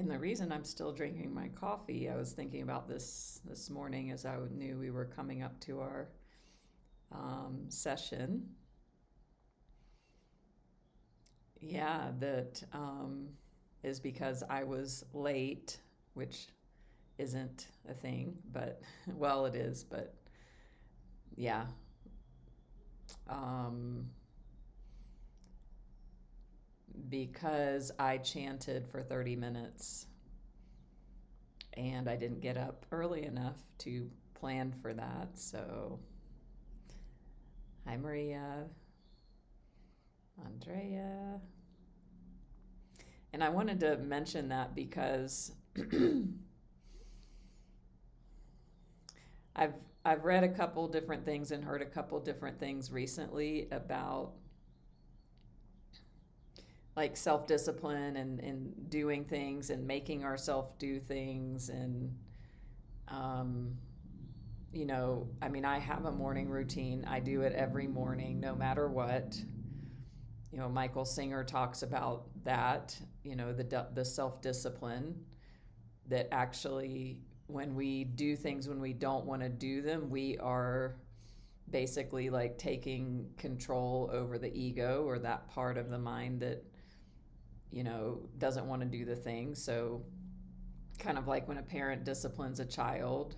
And the reason I'm still drinking my coffee, I was thinking about this morning as I knew we were coming up to our session. Yeah, that is because I was late, which isn't a thing, but well, it is, but yeah. Um, because I chanted for 30 minutes and I didn't get up early enough to plan for that. So, hi, Maria, Andrea. And I wanted to mention that because I've read a couple different things and heard a couple different things recently about like self-discipline and doing things and making ourselves do things. And I mean, I have a morning routine. I do it every morning no matter what. Michael Singer talks about that, the self-discipline that actually when we do things when we don't want to do them, we are basically like taking control over the ego or that part of the mind that doesn't want to do the thing. So kind of like when a parent disciplines a child,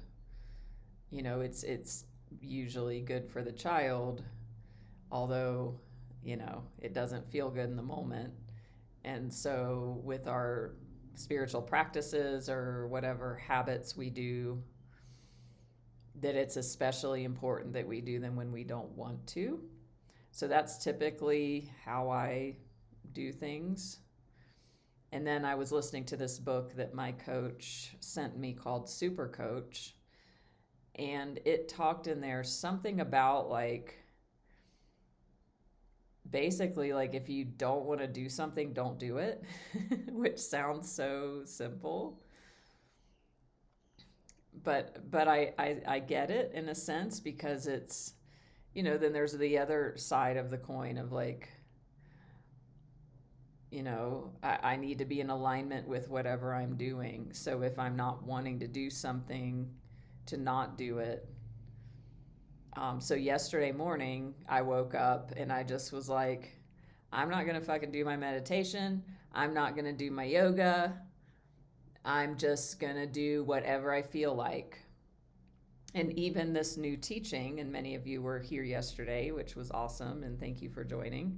it's usually good for the child, although it doesn't feel good in the moment. And so with our spiritual practices or whatever habits we do, that it's especially important that we do them when we don't want to. So that's typically how I do things. And then I was listening to this book that my coach sent me called Super Coach. And it talked in there something about like, basically like if you don't want to do something, don't do it, which sounds so simple. But I get it in a sense because it's, then there's the other side of the coin of like, I need to be in alignment with whatever I'm doing. So if I'm not wanting to do something, to not do it. So yesterday morning, I woke up and I just was like, I'm not going to fucking do my meditation. I'm not going to do my yoga. I'm just going to do whatever I feel like. And even this new teaching, and many of you were here yesterday, which was awesome, and thank you for joining,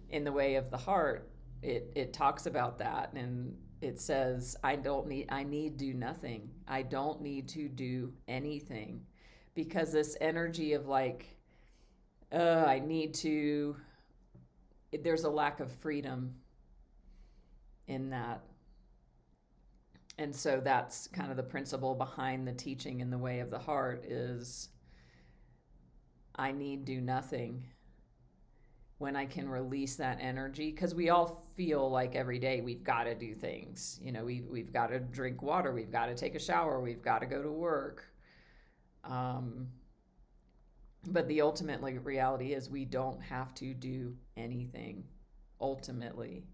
in the Way of the Heart, it talks about that, and it says, I need do nothing. I don't need to do anything, because this energy of like, I need to, there's a lack of freedom in that. And so that's kind of the principle behind the teaching in the Way of the Heart is I need do nothing. When I can release that energy, because we all feel like every day we've got to do things. We've got to drink water, we've got to take a shower, we've got to go to work. But the ultimate reality is we don't have to do anything. Ultimately,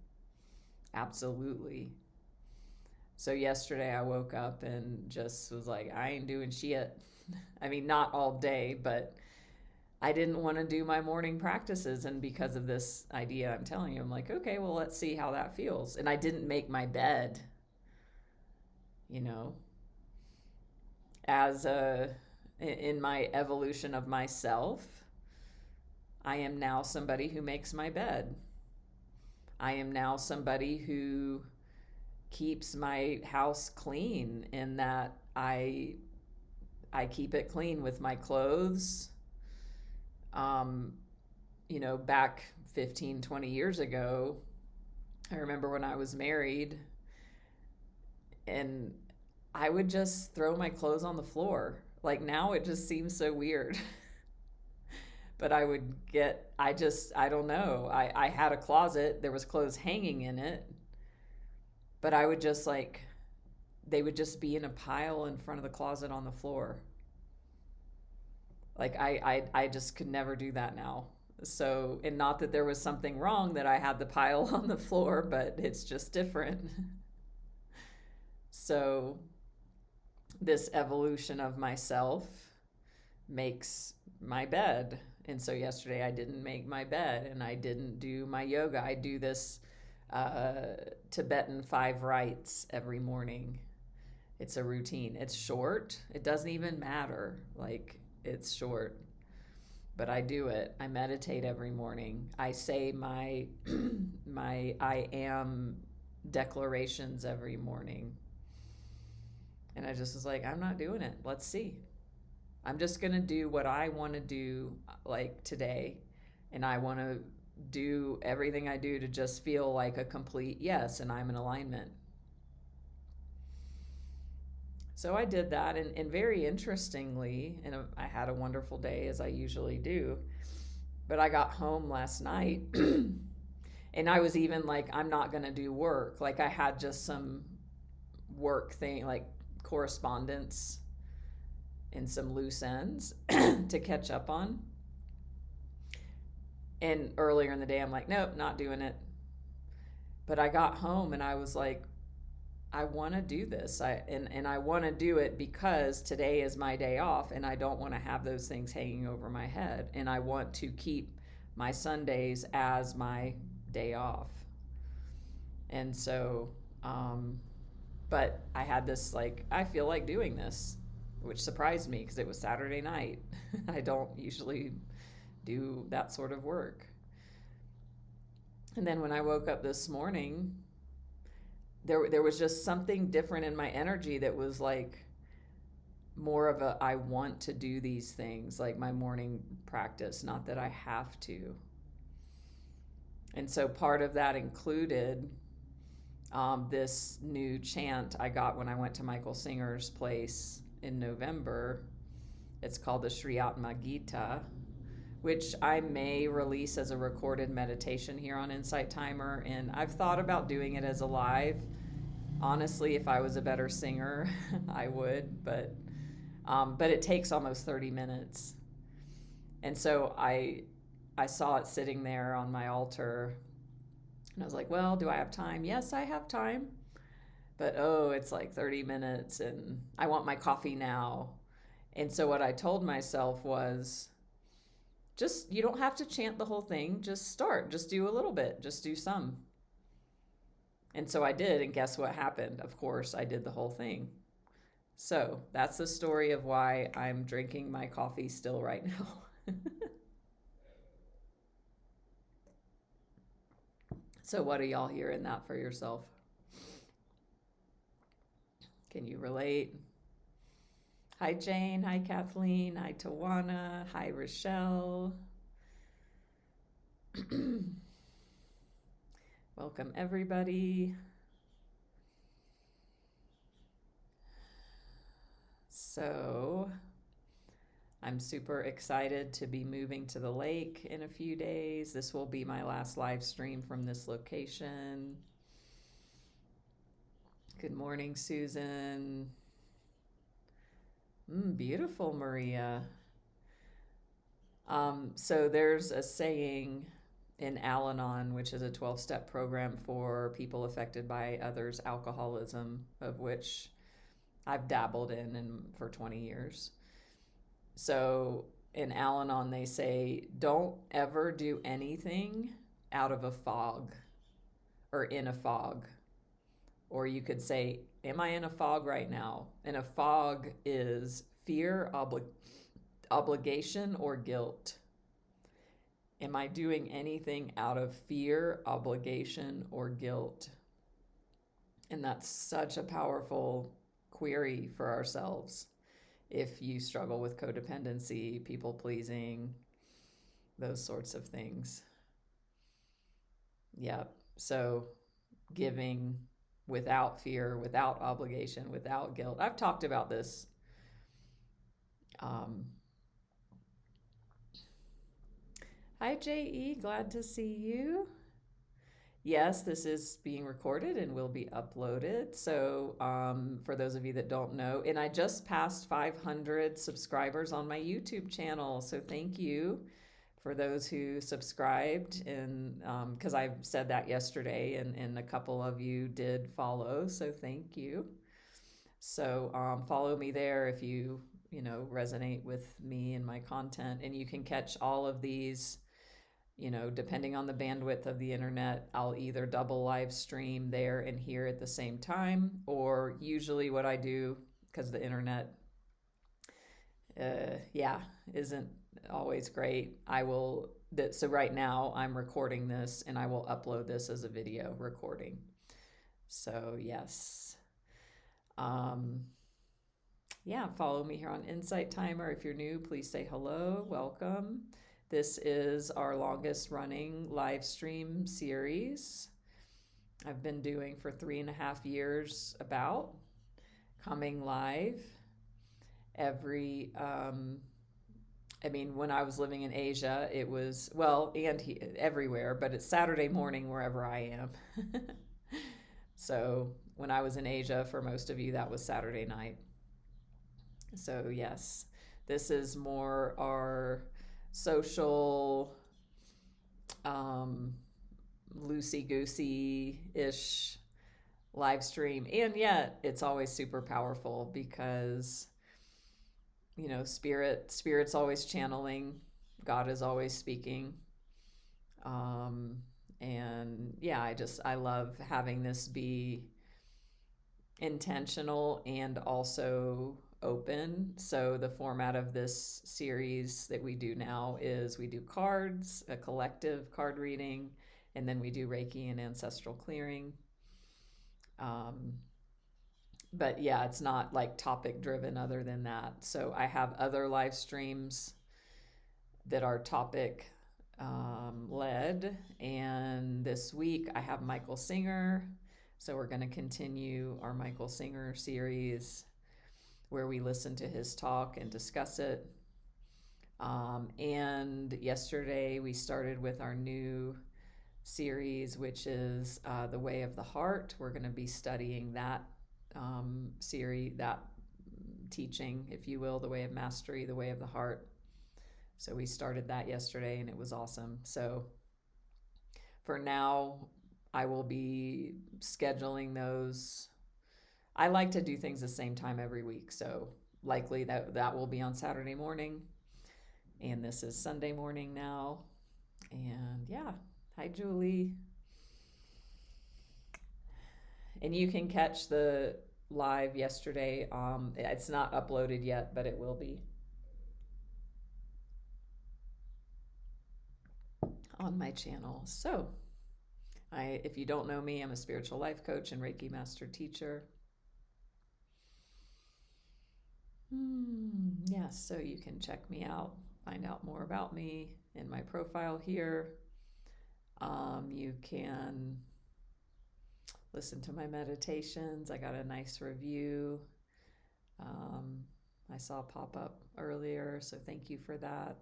absolutely. So yesterday I woke up and just was like, I ain't doing shit. I mean, not all day, but I didn't want to do my morning practices. And because of this idea I'm telling you, I'm like, okay, well, let's see how that feels. And I didn't make my bed, as in my evolution of myself, I am now somebody who makes my bed. I am now somebody who keeps my house clean, in that I keep it clean with my clothes. Back 15, 20 years ago, I remember when I was married and I would just throw my clothes on the floor. Like now it just seems so weird. But I don't know. I had a closet, there was clothes hanging in it, but I would just they would just be in a pile in front of the closet on the floor. Like I just could never do that now. So, and not that there was something wrong that I had the pile on the floor, but it's just different. So this evolution of myself makes my bed. And so yesterday I didn't make my bed and I didn't do my yoga. I do this Tibetan 5 rites every morning. It's a routine. It's short. It doesn't even matter. Like, it's short. But I do it. I meditate every morning. I say my my I am declarations every morning. And I just was like, I'm not doing it. Let's see. I'm just going to do what I want to do, like today. And I want to do everything I do to just feel like a complete yes, and I'm in alignment. So I did that, and very interestingly, and I had a wonderful day, as I usually do. But I got home last night, and I was even like, I'm not going to do work. Like, I had just some work thing, like correspondence and some loose ends to catch up on. And earlier in the day, I'm like, nope, not doing it. But I got home and I was like, I want to do this. And I want to do it because today is my day off and I don't want to have those things hanging over my head. And I want to keep my Sundays as my day off. And so, but I had this, like, I feel like doing this, which surprised me because it was Saturday night. I don't usually do that sort of work. And then when I woke up this morning, there was just something different in my energy that was like more of a, I want to do these things, like my morning practice, not that I have to. And so part of that included this new chant I got when I went to Michael Singer's place in November. It's called the Sri Atma Gita, which I may release as a recorded meditation here on Insight Timer. And I've thought about doing it as a live. Honestly, if I was a better singer, I would, but it takes almost 30 minutes. And so I saw it sitting there on my altar, and I was like, well, do I have time? Yes, I have time. But it's like 30 minutes and I want my coffee now. And so what I told myself was, just, you don't have to chant the whole thing. Just start. Just do a little bit. Just do some. And so I did, and guess what happened? Of course, I did the whole thing. So that's the story of why I'm drinking my coffee still right now. So what are y'all hearing that for yourself? Can you relate? Hi, Jane. Hi, Kathleen. Hi, Tawana. Hi, Rochelle. Welcome, everybody. So I'm super excited to be moving to the lake in a few days. This will be my last live stream from this location. Good morning, Susan. Beautiful, Maria. So there's a saying in Al-Anon, which is a 12-step program for people affected by others' alcoholism, of which I've dabbled in for 20 years. So in Al-Anon, they say, don't ever do anything out of a fog or in a fog. Or you could say, am I in a fog right now? And a fog is fear, obligation, or guilt. Am I doing anything out of fear, obligation, or guilt? And that's such a powerful query for ourselves. If you struggle with codependency, people pleasing, those sorts of things. Yep. So giving without fear, without obligation, without guilt. I've talked about this. Hi, J.E. Glad to see you. Yes, this is being recorded and will be uploaded. So for those of you that don't know, and I just passed 500 subscribers on my YouTube channel. So thank you for those who subscribed, and because I said that yesterday, and a couple of you did follow. So thank you. So follow me there if you resonate with me and my content. And you can catch all of these, depending on the bandwidth of the internet. I'll either double live stream there and here at the same time, or usually what I do, because the internet, isn't always great, so right now I'm recording this and I will upload this as a video recording. So yes. Follow me here on Insight Timer. If you're new, please say hello, welcome. This is our longest running live stream series I've been doing for 3.5 years, coming live every, when I was living in Asia, it was, everywhere, but it's Saturday morning wherever I am. So when I was in Asia, for most of you, that was Saturday night. So yes, this is more our social, loosey-goosey-ish live stream. And yet it's always super powerful because, Spirit's always channeling. God is always speaking. I love having this be intentional and also open. So the format of this series that we do now is we do cards, a collective card reading, and then we do Reiki and Ancestral Clearing. But yeah, it's not like topic driven other than that. So I have other live streams that are topic led. And this week I have Michael Singer. So we're going to continue our Michael Singer series where we listen to his talk and discuss it. And yesterday we started with our new series, which is The Way of the Heart. We're going to be studying that series, that teaching, if you will, The Way of Mastery, The Way of the Heart. So we started that yesterday and it was awesome. So for now, I will be scheduling those. I like to do things the same time every week. So likely that will be on Saturday morning. And this is Sunday morning now. And yeah, hi, Julie. And you can catch the live yesterday. It's not uploaded yet, but it will be on my channel. So if you don't know me, I'm a spiritual life coach and Reiki Master Teacher. Yes, so you can check me out, find out more about me in my profile here. You can listen to my meditations. I got a nice review. I saw pop up earlier, so thank you for that.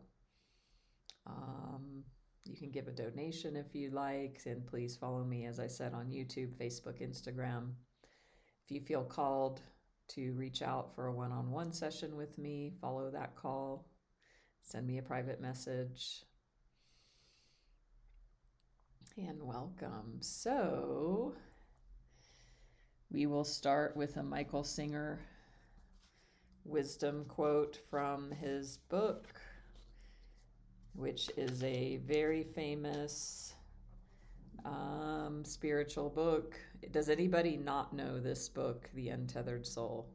You can give a donation if you like, and please follow me, as I said, on YouTube, Facebook, Instagram. If you feel called to reach out for a one-on-one session with me, follow that call. Send me a private message. And welcome. So we will start with a Michael Singer wisdom quote from his book, which is a very famous spiritual book. Does anybody not know this book, The Untethered Soul?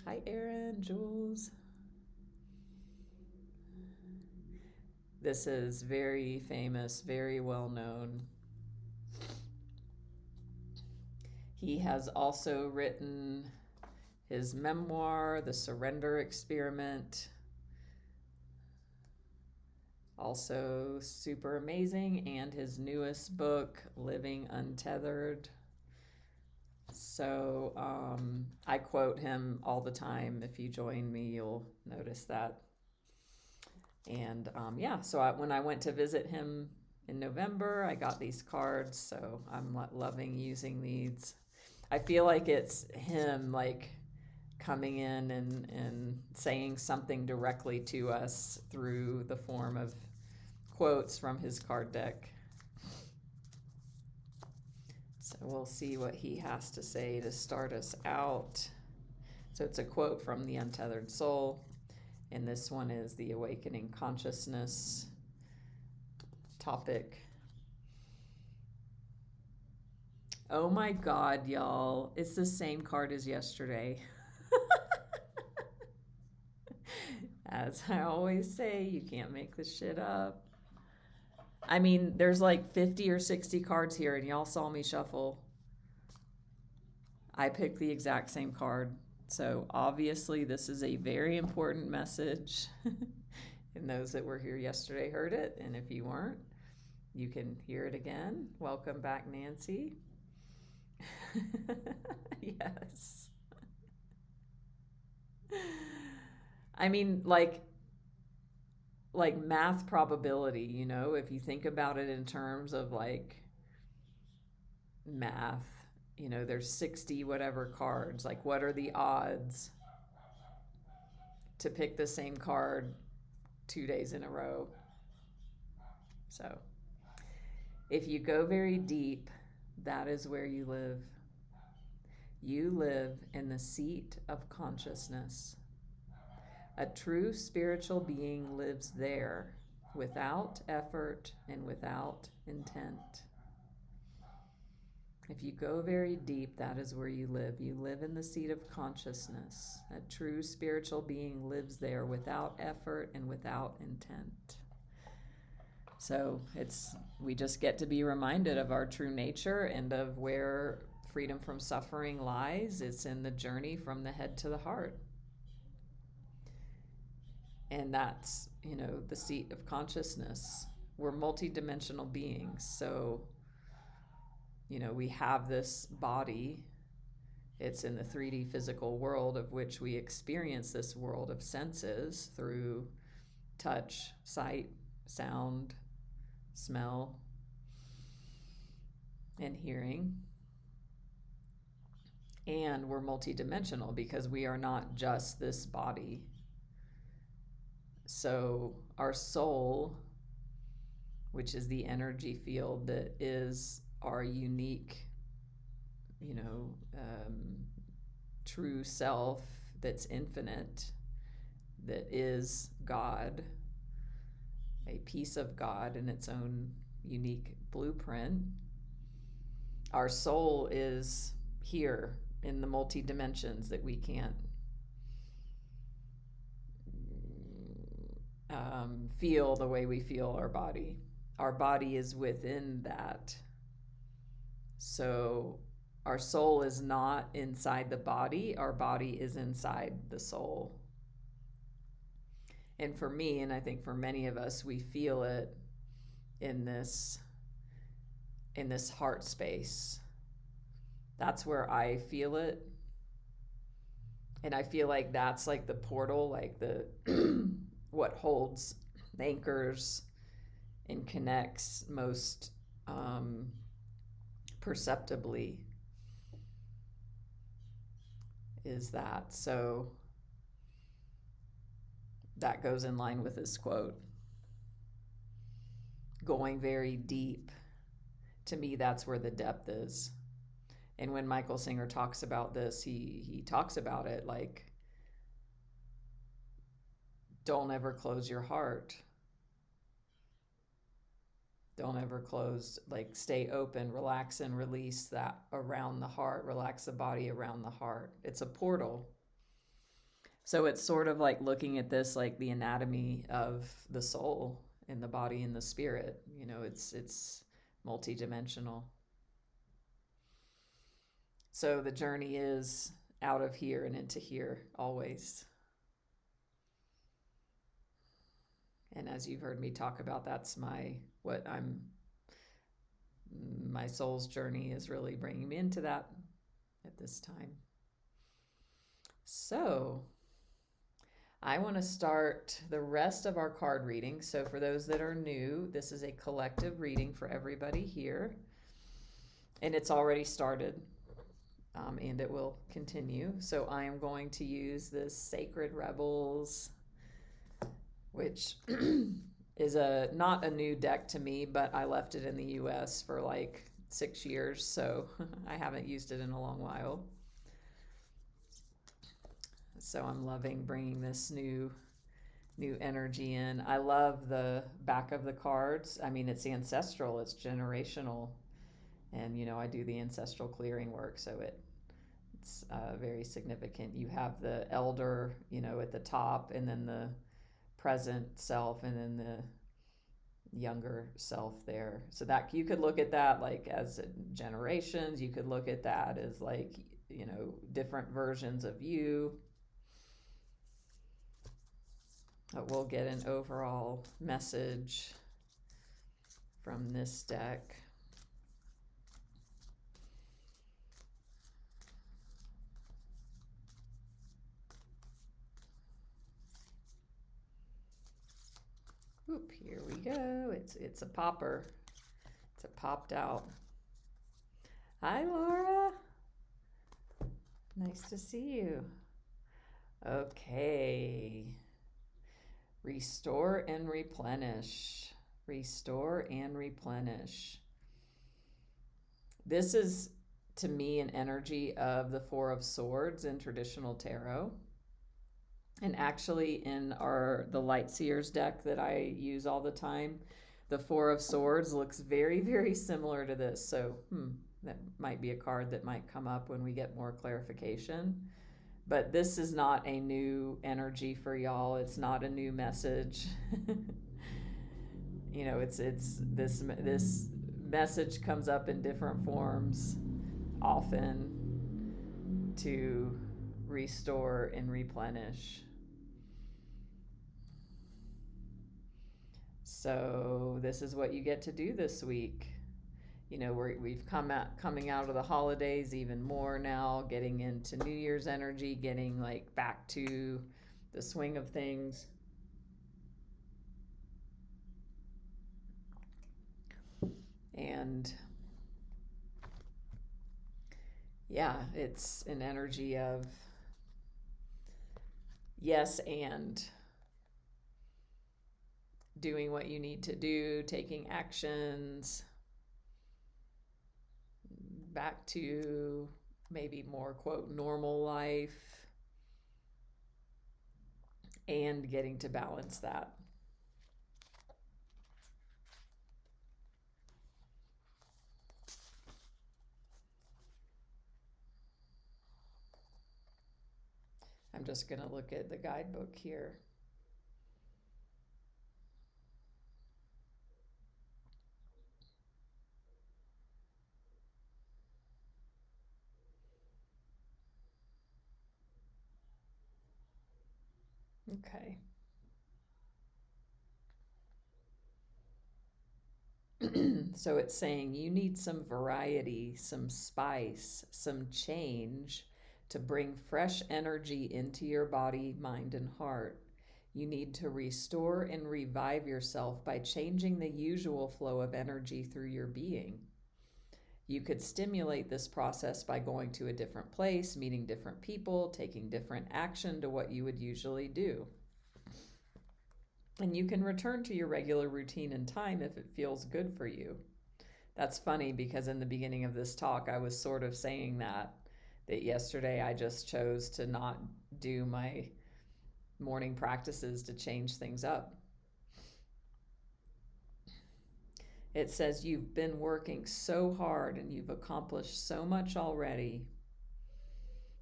Hi, Erin, Jules. This is very famous, very well known. He has also written his memoir, The Surrender Experiment. Also super amazing, and his newest book, Living Untethered. So I quote him all the time. If you join me, you'll notice that. And so when I went to visit him in November, I got these cards, so I'm loving using these. I feel like it's him coming in and saying something directly to us through the form of quotes from his card deck. So we'll see what he has to say to start us out. So it's a quote from The Untethered Soul, and this one is the awakening consciousness topic. Oh my God, y'all. It's the same card as yesterday. As I always say, you can't make this shit up. I mean, there's like 50 or 60 cards here, and y'all saw me shuffle. I picked the exact same card. So obviously, this is a very important message. And those that were here yesterday heard it. And if you weren't, you can hear it again. Welcome back, Nancy. Yes. I mean, like math probability, you know, if you think about it in terms of like math, you know, there's 60 whatever cards. Like, what are the odds to pick the same card 2 days in a row? So if you go very deep, that is where you live. You live in the seat of consciousness. A true spiritual being lives there without effort and without intent. If you go very deep, that is where you live. You live in the seat of consciousness. A true spiritual being lives there without effort and without intent. So we just get to be reminded of our true nature and of where freedom from suffering lies. It's in the journey from the head to the heart. And that's, you know, the seat of consciousness. We're multidimensional beings. So, you know, we have this body. It's in the 3D physical world of which we experience this world of senses through touch, sight, sound, smell, and hearing. And we're multidimensional because we are not just this body. So our soul, which is the energy field that is our unique, you know, true self that's infinite, that is God, a piece of God in its own unique blueprint. Our soul is here in the multi-dimensions that we can't feel the way we feel our body. Our body is within that. So our soul is not inside the body. Our body is inside the soul. And for me, and I think for many of us, we feel it in this heart space. That's where I feel it. And I feel like that's like the portal, like the what holds, anchors, and connects most perceptibly is that. So that goes in line with this quote. Going very deep, to me, that's where the depth is. And when Michael Singer talks about this, he talks about it like, don't ever close your heart. Don't ever close, like stay open, relax and release that around the heart, relax the body around the heart. It's a portal. So it's sort of like looking at this like the anatomy of the soul and the body and the spirit. You know, it's multidimensional. So the journey is out of here and into here always. And as you've heard me talk about, that's my soul's journey is really bringing me into that at this time. So I want to start the rest of our card reading. So for those that are new, this is a collective reading for everybody here. And it's already started, and it will continue. So I am going to use this Sacred Rebels, which is not a new deck to me, but I left it in the US for like 6 years, so I haven't used it in a long while. So I'm loving bringing this new energy in. I love the back of the cards. I mean, it's ancestral, it's generational, and I do the ancestral clearing work, so it's very significant. You have the elder, at the top, and then the present self, and then the younger self there. So that you could look at that like as generations. You could look at that as like, different versions of you. But we'll get an overall message from this deck. Oop, here we go. It's a popper. It's a popped out. Hi, Laura. Nice to see you. Okay. Restore and replenish. Restore and replenish. This is, to me, an energy of the Four of Swords in traditional tarot. And actually in the Light Seers deck that I use all the time, the Four of Swords looks very, very similar to this. So that might be a card that might come up when we get more clarification. But this is not a new energy for y'all. It's not a new message. It's this message comes up in different forms often to restore and replenish. So this is what you get to do this week. We've coming out of the holidays even more now, getting into New Year's energy, getting like back to the swing of things. And yeah, it's an energy of yes and doing what you need to do, taking actions, back to maybe more, quote, normal life, and getting to balance that. I'm just going to look at the guidebook here. Okay. So it's saying you need some variety, some spice, some change to bring fresh energy into your body, mind, and heart. You need to restore and revive yourself by changing the usual flow of energy through your being. You could stimulate this process by going to a different place, meeting different people, taking different action to what you would usually do. And you can return to your regular routine and time if it feels good for you. That's funny because in the beginning of this talk, I was sort of saying that yesterday I just chose to not do my morning practices to change things up. It says you've been working so hard and you've accomplished so much already.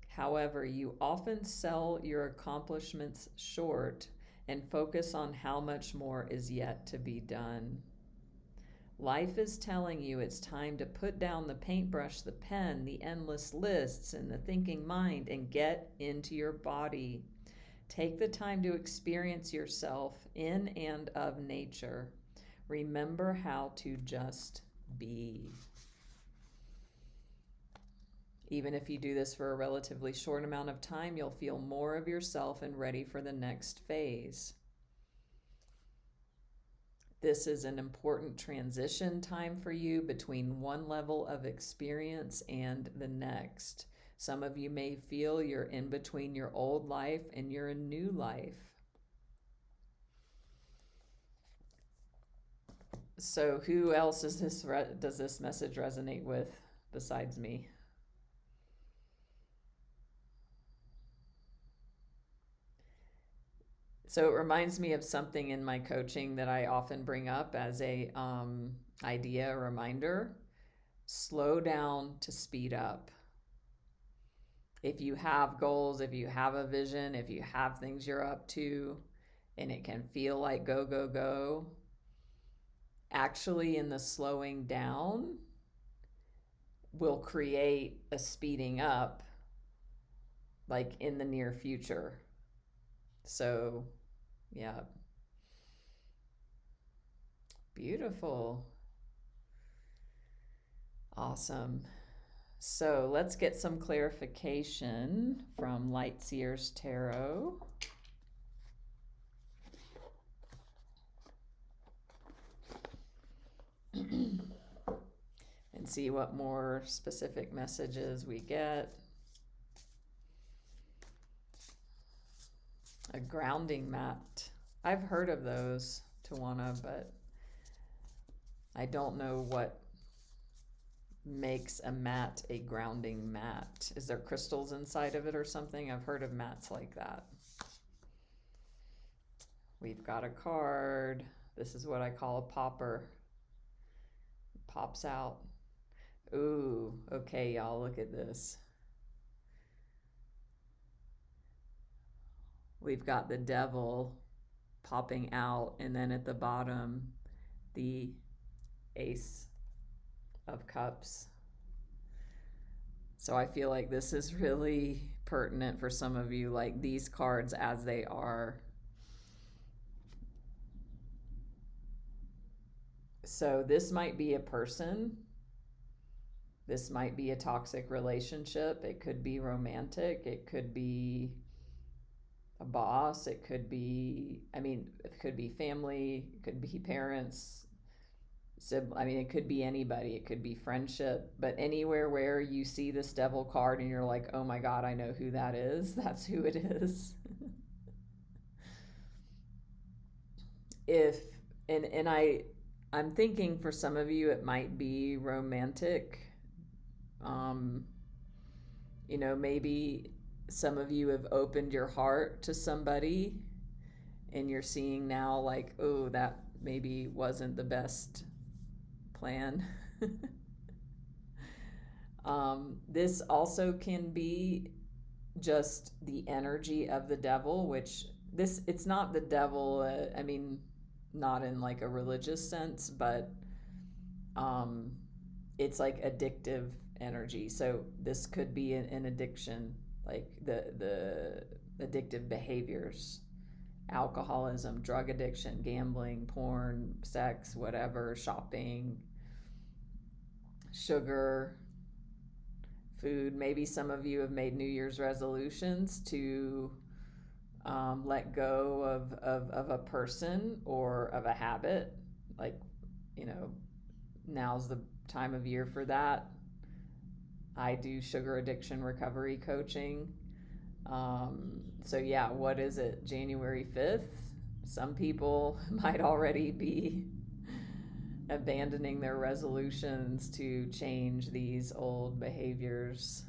However, you often sell your accomplishments short and focus on how much more is yet to be done. Life is telling you it's time to put down the paintbrush, the pen, the endless lists, and the thinking mind and get into your body. Take the time to experience yourself in and of nature. Remember how to just be. Even if you do this for a relatively short amount of time, you'll feel more of yourself and ready for the next phase. This is an important transition time for you between one level of experience and the next. Some of you may feel you're in between your old life and your new life. So who else does this message resonate with besides me? So it reminds me of something in my coaching that I often bring up as a idea, a reminder. Slow down to speed up. If you have goals, if you have a vision, if you have things you're up to, and it can feel like go, go, go, actually in the slowing down will create a speeding up like in the near future. So, yeah. Beautiful. Awesome. So let's get some clarification from Lightseer's Tarot. And see what more specific messages we get. A grounding mat. I've heard of those, Tawana, but I don't know what makes a mat a grounding mat. Is there crystals inside of it or something? I've heard of mats like that. We've got a card. This is what I call a popper. It pops out. Ooh, okay, y'all, look at this. We've got the devil popping out, and then at the bottom, the Ace of Cups. So I feel like this is really pertinent for some of you, like these cards as they are. So this might be a person. This might be a toxic relationship. It could be romantic. It could be a boss. It could be, it could be family. It could be parents. It could be anybody. It could be friendship. But anywhere where you see this devil card and you're like, oh my God, I know who that is. That's who it is. I'm thinking for some of you, it might be romantic. Maybe some of you have opened your heart to somebody and you're seeing now like, oh, that maybe wasn't the best plan. This also can be just the energy of the devil, which it's not the devil, not in like a religious sense, but it's like addictive energy. So this could be an addiction, like the addictive behaviors, alcoholism, drug addiction, gambling, porn, sex, whatever, shopping, sugar, food. Maybe some of you have made New Year's resolutions to let go of a person or of a habit. Like, now's the time of year for that. I do sugar addiction recovery coaching. So yeah, what is it? January 5th? Some people might already be abandoning their resolutions to change these old behaviors.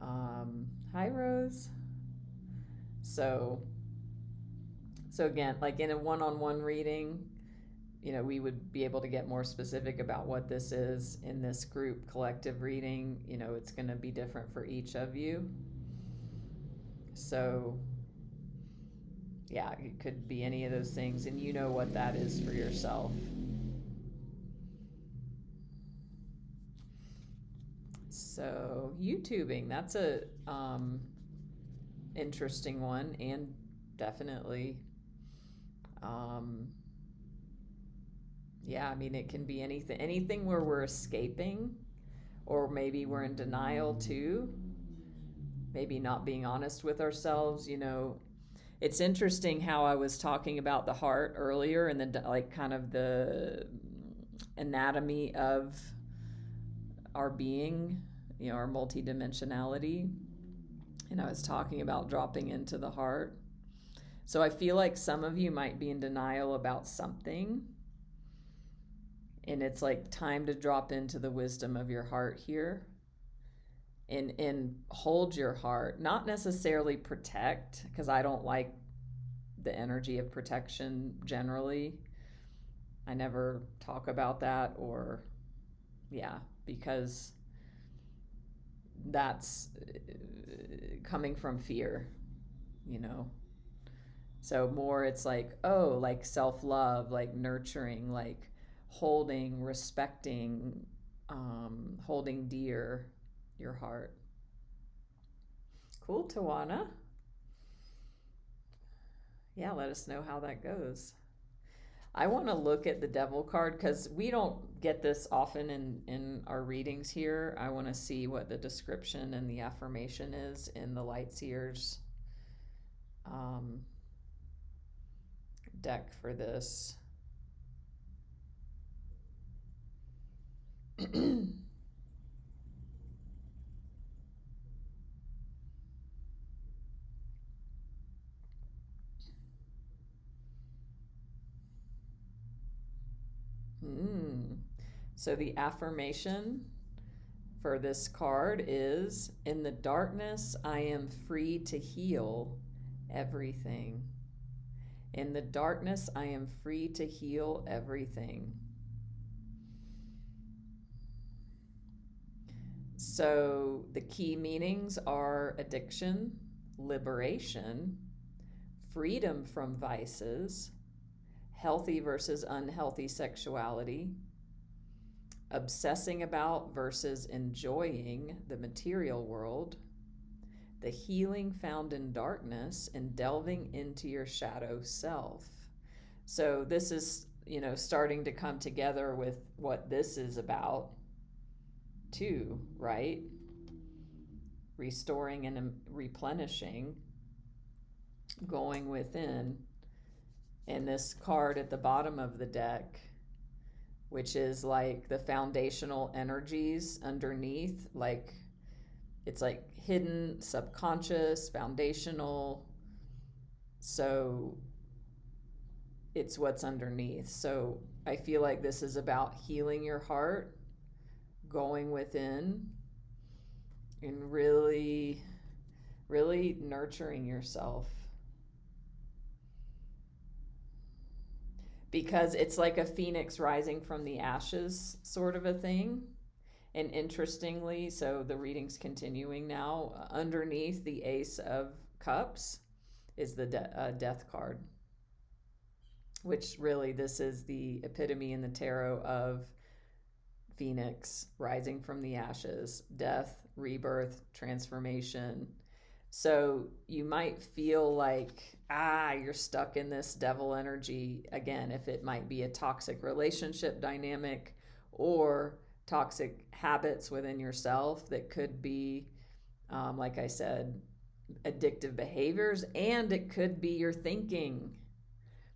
Hi, Rose. So again, like in a one-on-one reading, we would be able to get more specific about what this is. In this group collective reading, it's going to be different for each of you. So yeah, it could be any of those things, and you know what that is for yourself. So YouTubing, that's a interesting one, and definitely it can be anything where we're escaping, or maybe we're in denial too, maybe not being honest with ourselves. It's interesting how I was talking about the heart earlier and the like kind of the anatomy of our being, our multidimensionality, and I was talking about dropping into the heart. So I feel like some of you might be in denial about something, And it's like time to drop into the wisdom of your heart here, and hold your heart, not necessarily protect, because I don't like the energy of protection generally. I never talk about that, or because that's coming from fear, you know. So more it's like, oh, like self-love, like nurturing, like holding, respecting, holding dear your heart. Cool, Tawana. Yeah, let us know how that goes. I want to look at the devil card because we don't get this often in our readings here. I want to see what the description and the affirmation is in the Lightseers deck for this. So the affirmation for this card is, in the darkness, I am free to heal everything. In the darkness, I am free to heal everything. So the key meanings are addiction, liberation, freedom from vices, healthy versus unhealthy sexuality, obsessing about versus enjoying the material world, the healing found in darkness, and delving into your shadow self. So this is, starting to come together with what this is about too, right? Restoring and replenishing, going within. And this card at the bottom of the deck, which is like the foundational energies underneath, like it's like hidden, subconscious, foundational. So it's what's underneath. So I feel like this is about healing your heart, going within, and really, really nurturing yourself. Because it's like a phoenix rising from the ashes sort of a thing. And interestingly, so the reading's continuing now, underneath the Ace of Cups is the death card, which really this is the epitome in the tarot of phoenix rising from the ashes, death, rebirth, transformation. So you might feel like, you're stuck in this devil energy again, if it might be a toxic relationship dynamic or toxic habits within yourself that could be, like I said, addictive behaviors, and it could be your thinking,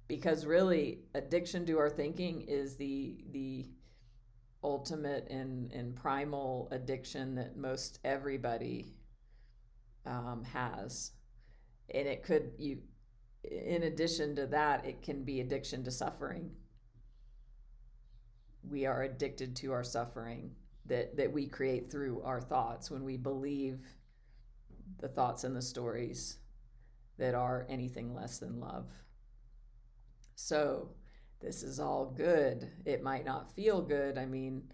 because really addiction to our thinking is the ultimate and primal addiction that most everybody has. And it could, in addition to that, it can be addiction to suffering. We are addicted to our suffering that we create through our thoughts when we believe the thoughts and the stories that are anything less than love. So this is all good. It might not feel good. I mean,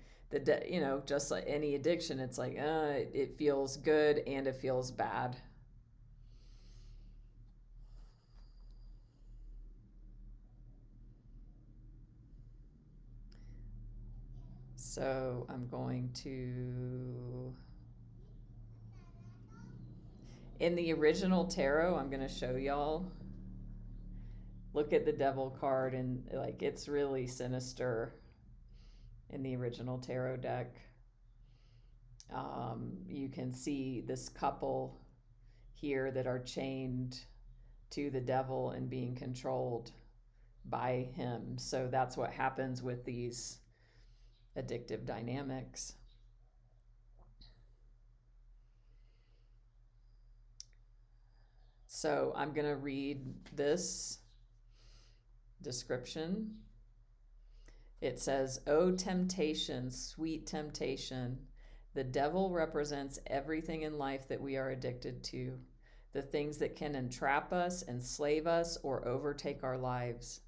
just like any addiction, it's like, it feels good and it feels bad. So I'm going to, in the original tarot, I'm going to show y'all. Look at the devil card, and like it's really sinister in the original tarot deck. You can see this couple here that are chained to the devil and being controlled by him. So that's what happens with these addictive dynamics. So I'm going to read this description. It says, "O temptation, sweet temptation. The devil represents everything in life that we are addicted to, the things that can entrap us, enslave us, or overtake our lives.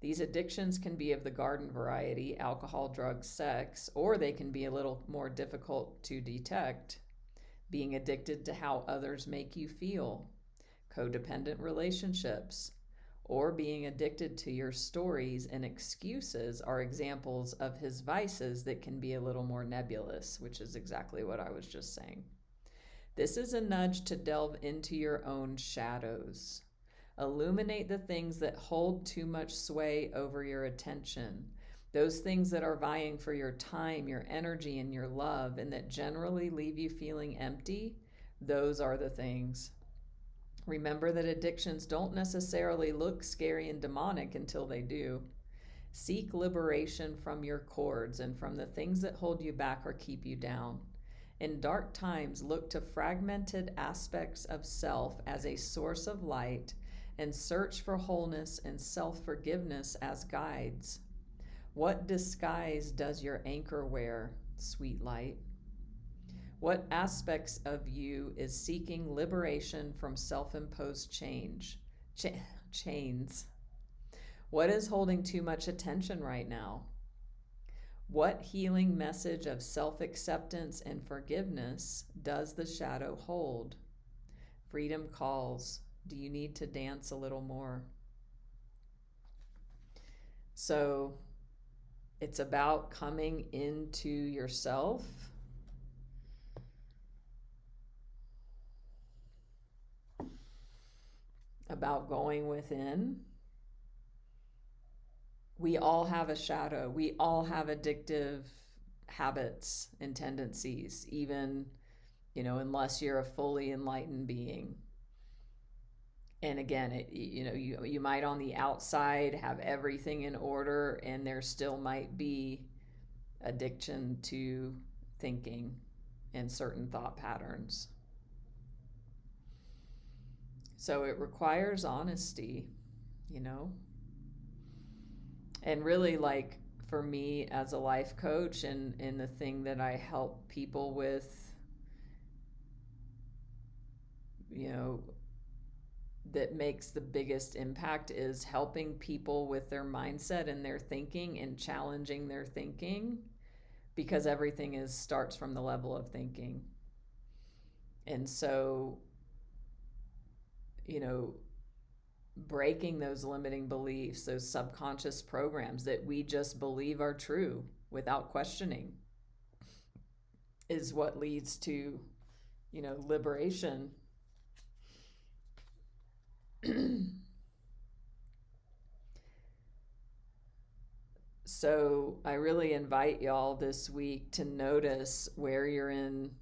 These addictions can be of the garden variety, alcohol, drugs, sex, or they can be a little more difficult to detect. Being addicted to how others make you feel, codependent relationships, or being addicted to your stories and excuses are examples of his vices that can be a little more nebulous," which is exactly what I was just saying. "This is a nudge to delve into your own shadows. Illuminate the things that hold too much sway over your attention, those things that are vying for your time, your energy, and your love, and that generally leave you feeling empty. Those are the things. Remember that addictions don't necessarily look scary and demonic until they do. Seek liberation from your cords and from the things that hold you back or keep you down. In dark times, look to fragmented aspects of self as a source of light and search for wholeness and self-forgiveness as guides. What disguise does your anchor wear, sweet light? What aspects of you is seeking liberation from self-imposed chains? What is holding too much attention right now? What healing message of self-acceptance and forgiveness does the shadow hold? Freedom calls. Do you need to dance a little more?" So it's about coming into yourself, about going within. We all have a shadow. We all have addictive habits and tendencies, even, unless you're a fully enlightened being. And again, you might on the outside have everything in order, and there still might be addiction to thinking and certain thought patterns. So it requires honesty, and really, like, for me as a life coach and the thing that I help people with, that makes the biggest impact is helping people with their mindset and their thinking and challenging their thinking, because everything starts from the level of thinking. And so, breaking those limiting beliefs, those subconscious programs that we just believe are true without questioning, is what leads to, liberation. So I really invite y'all this week to notice where you're in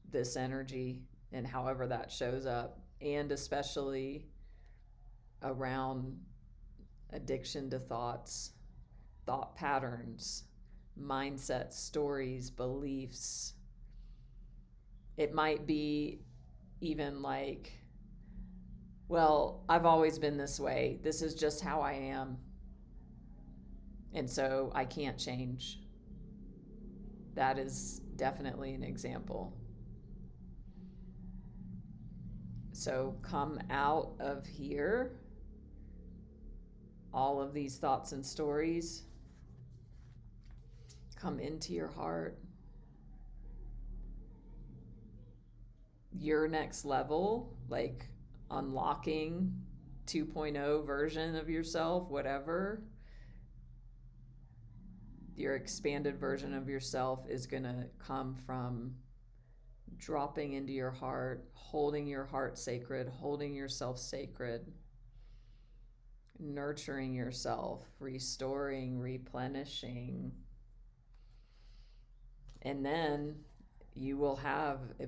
this energy and however that shows up, and especially around addiction to thoughts, thought patterns, mindsets, stories, beliefs. It might be even like, well, I've always been this way. This is just how I am. And so I can't change. That is definitely an example. So come out of here, all of these thoughts and stories, come into your heart. Your next level, like unlocking 2.0 version of yourself, whatever, your expanded version of yourself is going to come from dropping into your heart, holding your heart sacred, holding yourself sacred, nurturing yourself, restoring, replenishing. And then you will have a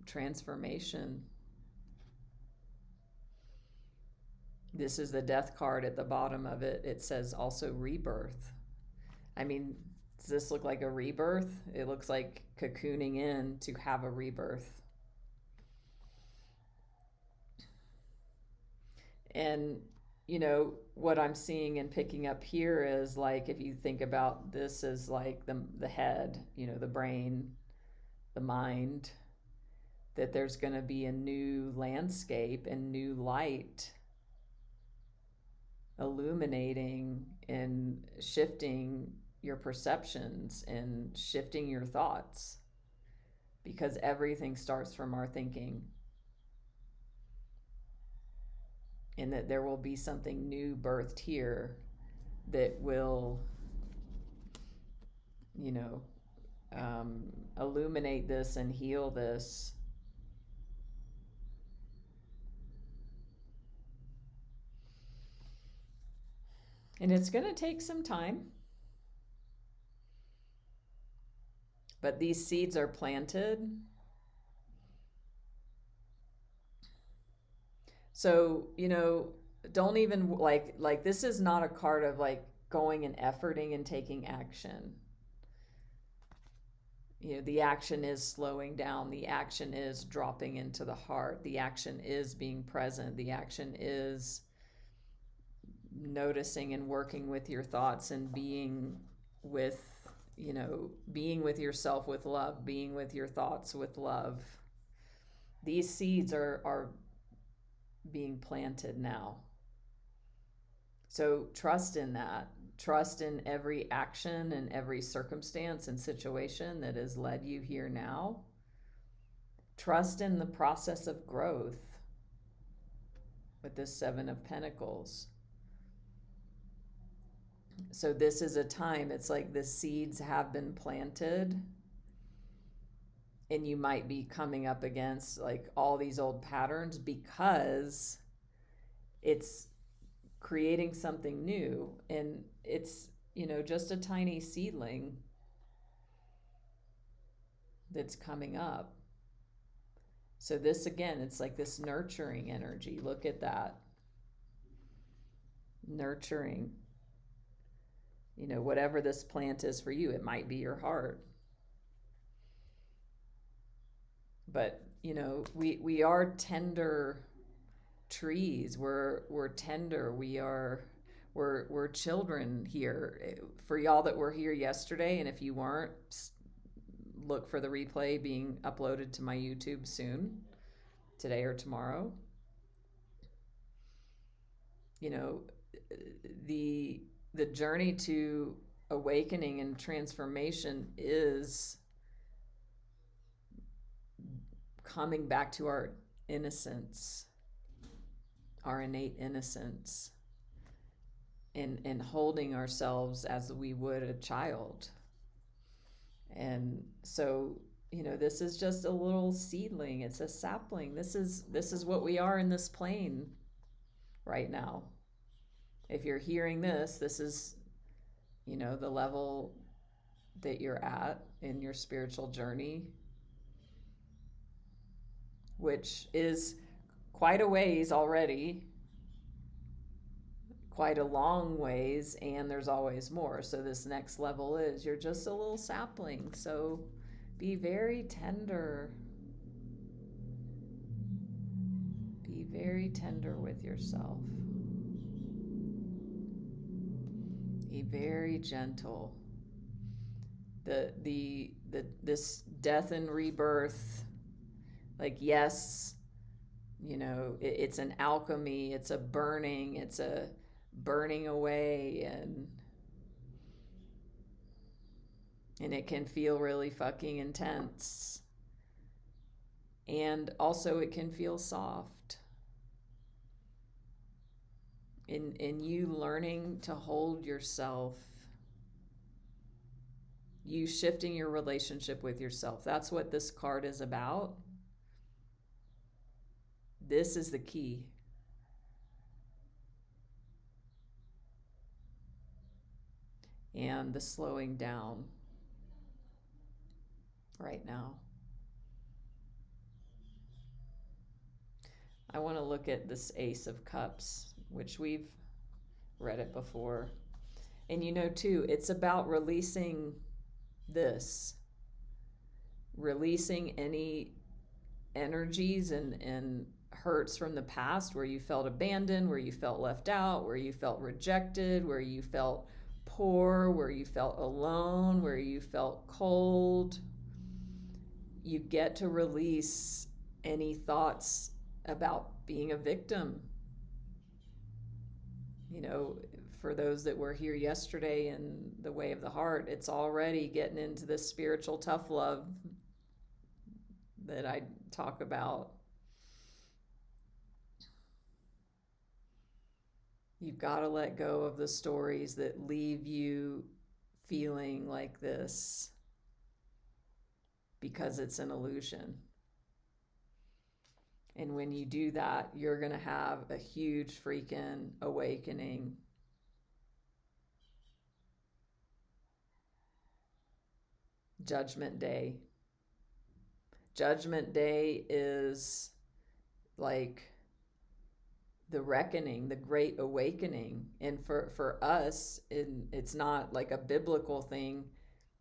transformation. This is the death card at the bottom of it. It says also rebirth. I mean, does this look like a rebirth? It looks like cocooning in to have a rebirth. And, what I'm seeing and picking up here is like, if you think about this as like the head, the brain, the mind, that there's going to be a new landscape and new light illuminating and shifting your perceptions and shifting your thoughts, because everything starts from our thinking, and that there will be something new birthed here that will illuminate this and heal this. And it's going to take some time. But these seeds are planted. So, don't even like this is not a card of like going and efforting and taking action. The action is slowing down. The action is dropping into the heart. The action is being present. The action is noticing and working with your thoughts and being with yourself with love, being with your thoughts with love. These seeds are being planted now. So trust in that. Trust in every action and every circumstance and situation that has led you here now. Trust in the process of growth with this Seven of Pentacles. So this is a time, it's like the seeds have been planted, and you might be coming up against like all these old patterns because it's creating something new, and it's just a tiny seedling that's coming up. So this, again, it's like this nurturing energy. Look at that. Nurturing. Whatever this plant is for you, it might be your heart. But, we are tender trees. We're tender. We're children here. For y'all that were here yesterday, and if you weren't, look for the replay being uploaded to my YouTube soon, today or tomorrow. The journey to awakening and transformation is coming back to our innocence, our innate innocence, and holding ourselves as we would a child. And so, this is just a little seedling. It's a sapling. This is what we are in this plane right now. If you're hearing this is, the level that you're at in your spiritual journey, which is quite a ways already, quite a long ways, and there's always more. So this next level is you're just a little sapling. So be very tender. Be very tender with yourself. Be very gentle. This death and rebirth, like, yes, it's an alchemy, it's a burning away, and it can feel really fucking intense. And also it can feel soft. In you learning to hold yourself, you shifting your relationship with yourself. That's what this card is about. This is the key. And the slowing down right now. I want to look at this Ace of Cups, which we've read it before. And too, it's about releasing releasing any energies and hurts from the past where you felt abandoned, where you felt left out, where you felt rejected, where you felt poor, where you felt alone, where you felt cold. You get to release any thoughts about being a victim. You know, for those that were here yesterday in the Way of the Heart, it's already getting into this spiritual tough love that I talk about. You've got to let go of the stories that leave you feeling like this because it's an illusion. And when you do that, you're going to have a huge freaking awakening. Judgment Day. Judgment Day is like the reckoning, the great awakening. And for us, it's not like a biblical thing.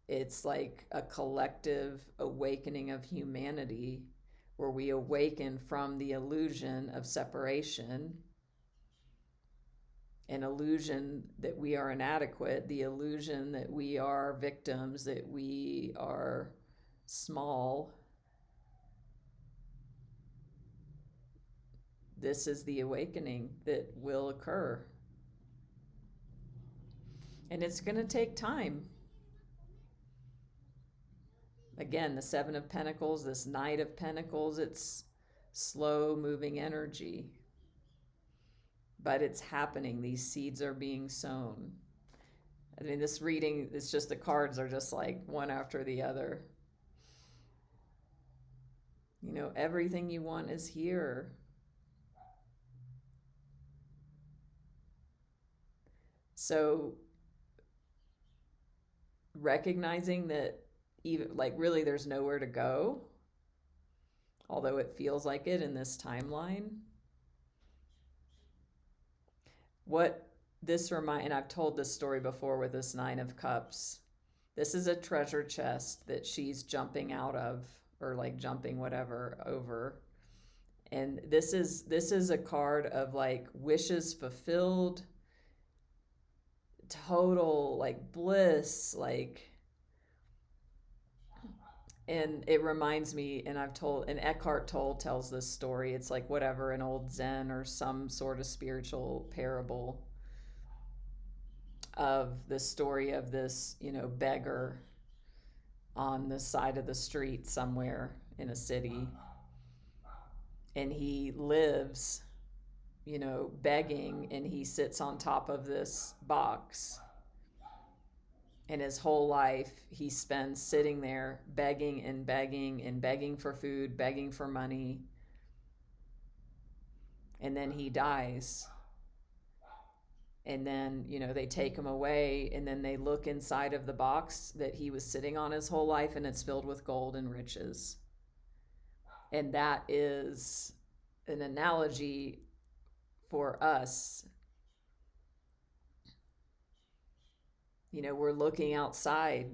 It's like a collective awakening of humanity, where we awaken from the illusion of separation, an illusion that we are inadequate, the illusion that we are victims, that we are small. This is the awakening that will occur. And it's going to take time. Again, the Seven of Pentacles, this Knight of Pentacles, it's slow moving energy. But it's happening. These seeds are being sown. I mean, this reading, it's just the cards are just like one after the other. You know, everything you want is here. So recognizing that even like really there's nowhere to go, although it feels like it in this timeline. What this reminds, and I've told this story before with this Nine of Cups. This is a treasure chest that she's jumping out of, or like jumping whatever over. And this is a card of like wishes fulfilled, total like bliss, like. And it reminds me, and Eckhart Tolle tells this story. It's like whatever, an old Zen or some sort of spiritual parable of the story of this, beggar on the side of the street somewhere in a city. And he lives, begging, and he sits on top of this box. And his whole life he spends sitting there begging and begging and begging for food, begging for money. And then he dies. And then, they take him away, and then they look inside of the box that he was sitting on his whole life, and it's filled with gold and riches. And that is an analogy for us. We're looking outside.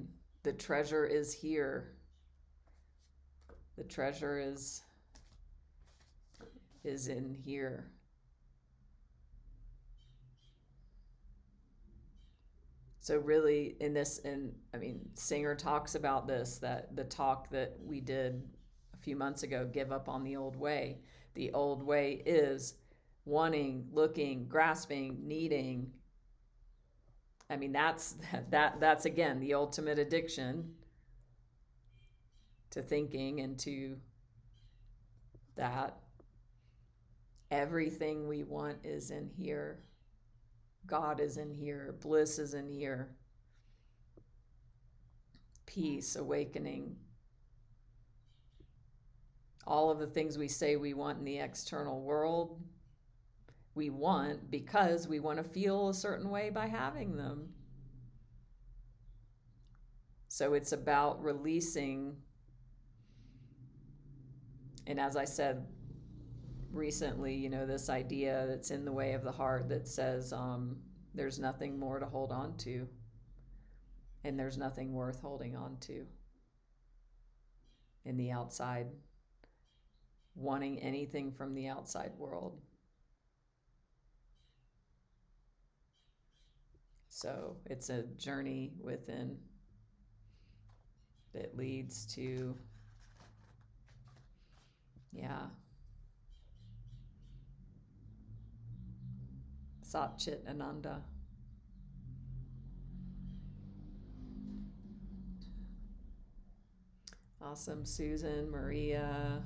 The treasure is here. The treasure is in here. So really Singer talks about this, that the talk that we did a few months ago, give up on the old way. The old way is wanting, looking, grasping, needing. That's again the ultimate addiction to thinking and to that. Everything we want is in here. God is in here. Bliss is in here. Peace, awakening. All of the things we say we want in the external world, we want because we want to feel a certain way by having them. So it's about releasing. And as I said recently, this idea that's in the Way of the Heart that says there's nothing more to hold on to, and there's nothing worth holding on to in the outside. wanting anything from the outside world. So it's a journey within that leads to, Sat Chit Ananda. Awesome, Susan, Maria.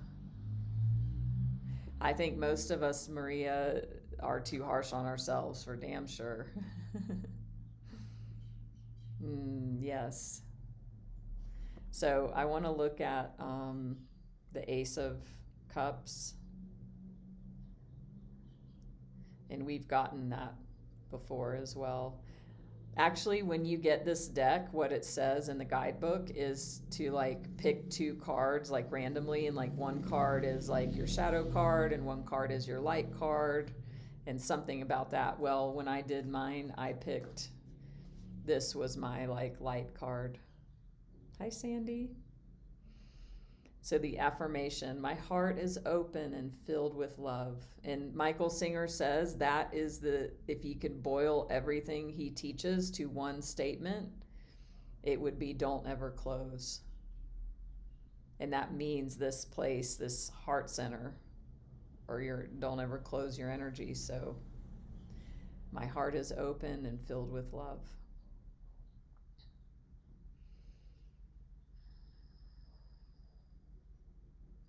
I think most of us, Maria, are too harsh on ourselves, for damn sure. Yes. So I want to look at the Ace of Cups. And we've gotten that before as well. Actually, when you get this deck, what it says in the guidebook is to like pick 2 cards like randomly, and like one card is like your shadow card and one card is your light card, and something about that. Well, when I did mine, I picked, this was my like light card. Hi, Sandy. So the affirmation, my heart is open and filled with love. And Michael Singer says that is if he could boil everything he teaches to one statement, it would be don't ever close. And that means this place, this heart center, or don't ever close your energy. So my heart is open and filled with love.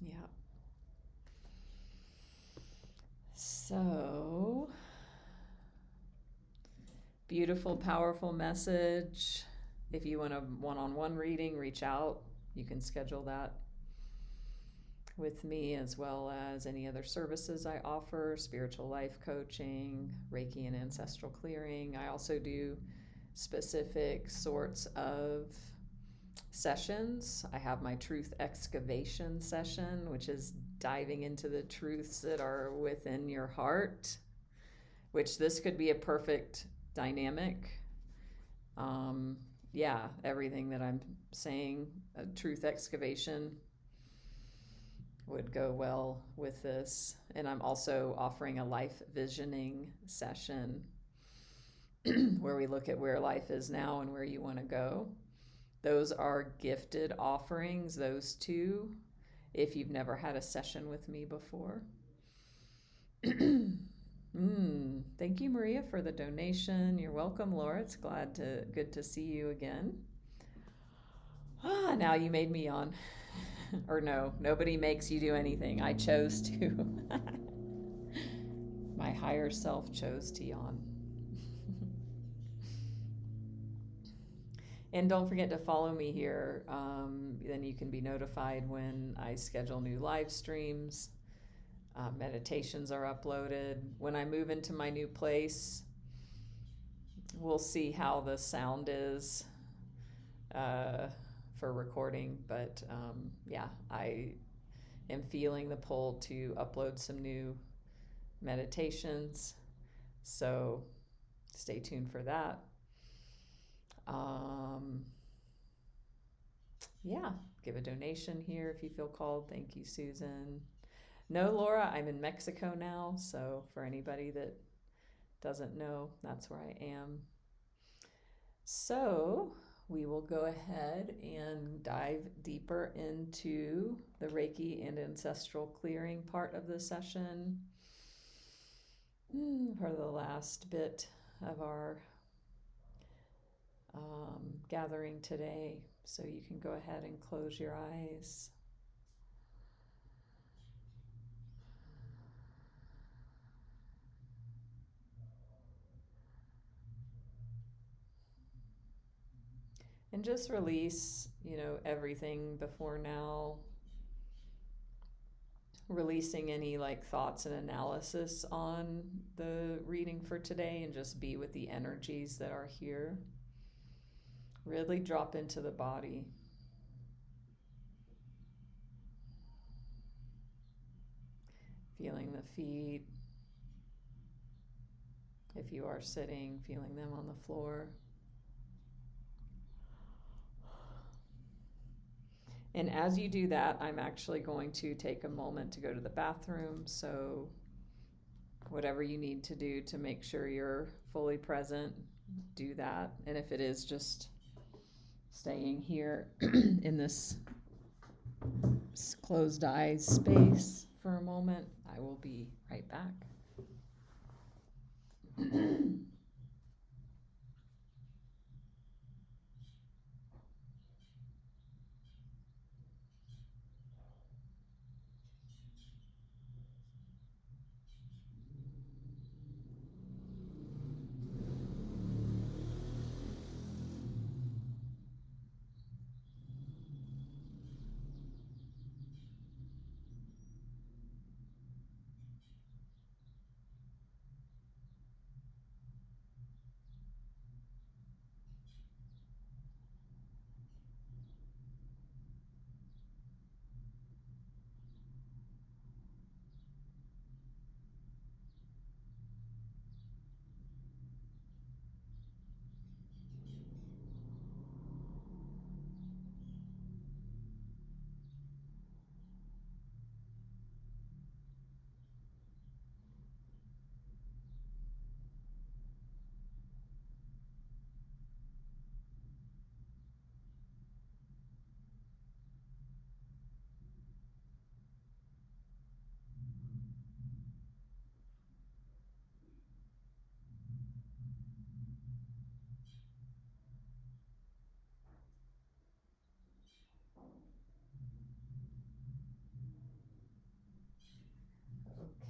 Yeah. So, beautiful, powerful message. If you want a one-on-one reading, reach out. You can schedule that with me, as well as any other services I offer, spiritual life coaching, Reiki and Ancestral Clearing. I also do specific sorts of sessions. I have my truth excavation session, which is diving into the truths that are within your heart, which this could be a perfect dynamic. Everything that I'm saying, a truth excavation would go well with this. And I'm also offering a life visioning session where we look at where life is now and where you want to go. Those are gifted offerings, those 2, if you've never had a session with me before. Thank you, Maria, for the donation. You're welcome, Laura. It's good to see you again. Now you made me yawn. Or no, nobody makes you do anything. I chose to. My higher self chose to yawn. And don't forget to follow me here. Then you can be notified when I schedule new live streams. Meditations are uploaded. When I move into my new place, we'll see how the sound is for recording. But I am feeling the pull to upload some new meditations. So stay tuned for that. Give a donation here if you feel called. Thank you, Susan. No, Laura, I'm in Mexico now. So for anybody that doesn't know, that's where I am. So we will go ahead and dive deeper into the Reiki and Ancestral Clearing part of the session for the last bit of our gathering today. So you can go ahead and close your eyes. And just release, everything before now. Releasing any thoughts and analysis on the reading for today, and just be with the energies that are here. Really drop into the body. Feeling the feet. If you are sitting, feeling them on the floor. And as you do that, I'm actually going to take a moment to go to the bathroom. So whatever you need to do to make sure you're fully present, do that. And if it is just staying here in this closed eyes space for a moment, I will be right back.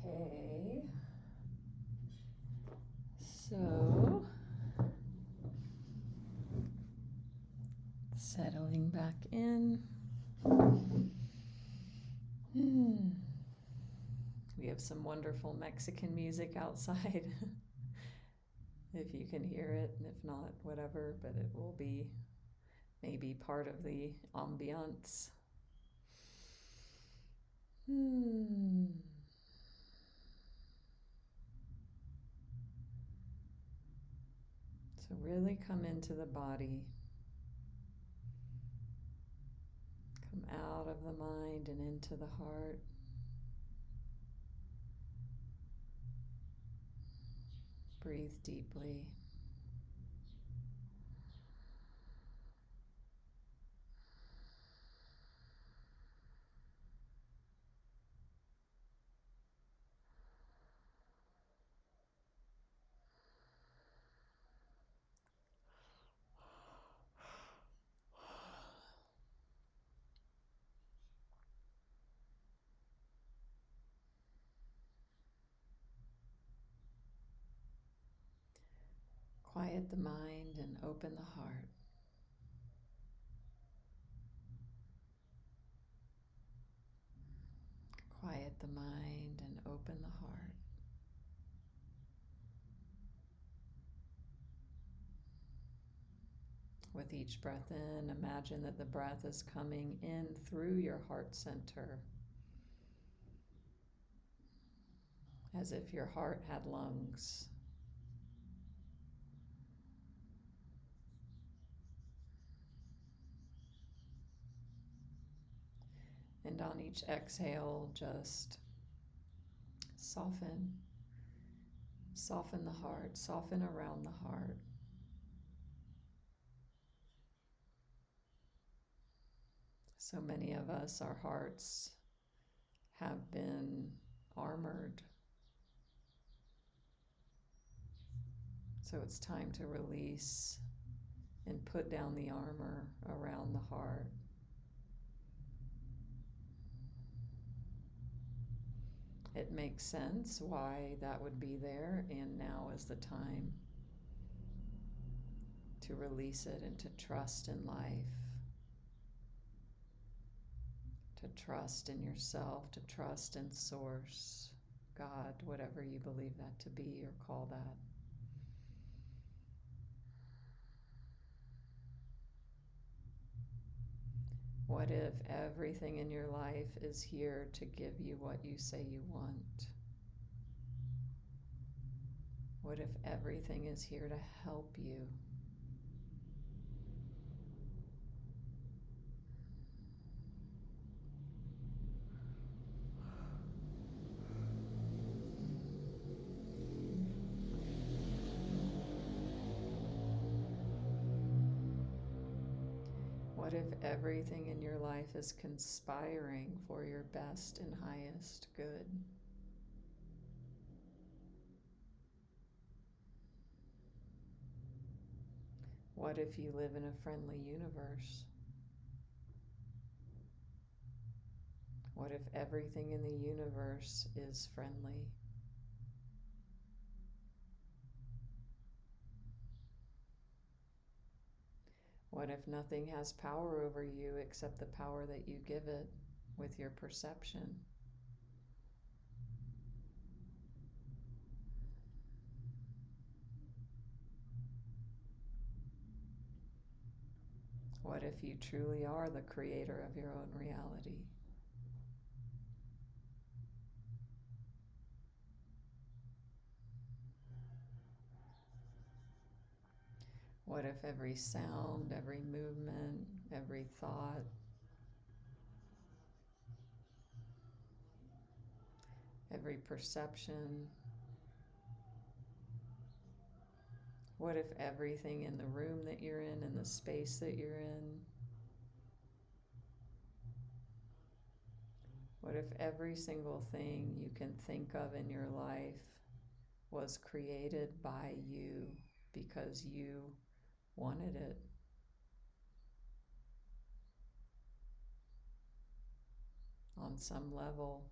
Okay. So, settling back in. We have some wonderful Mexican music outside. If you can hear it, and if not, whatever, but it will be maybe part of the ambiance. So really come into the body. Come out of the mind and into the heart. Breathe deeply. Quiet the mind and open the heart. Quiet the mind and open the heart. With each breath in, imagine that the breath is coming in through your heart center, as if your heart had lungs. And on each exhale, just soften. Soften the heart, soften around the heart. So many of us, our hearts have been armored. So it's time to release and put down the armor around the heart. It makes sense why that would be there, and now is the time to release it and to trust in life, to trust in yourself, to trust in Source, God, whatever you believe that to be or call that. What if everything in your life is here to give you what you say you want? What if everything is here to help you? What if everything in your life is conspiring for your best and highest good? What if you live in a friendly universe? What if everything in the universe is friendly? What if nothing has power over you except the power that you give it with your perception? What if you truly are the creator of your own reality? What if every sound, every movement, every thought, every perception, what if everything in the room that you're in the space that you're in, what if every single thing you can think of in your life was created by you because you wanted it? On some level,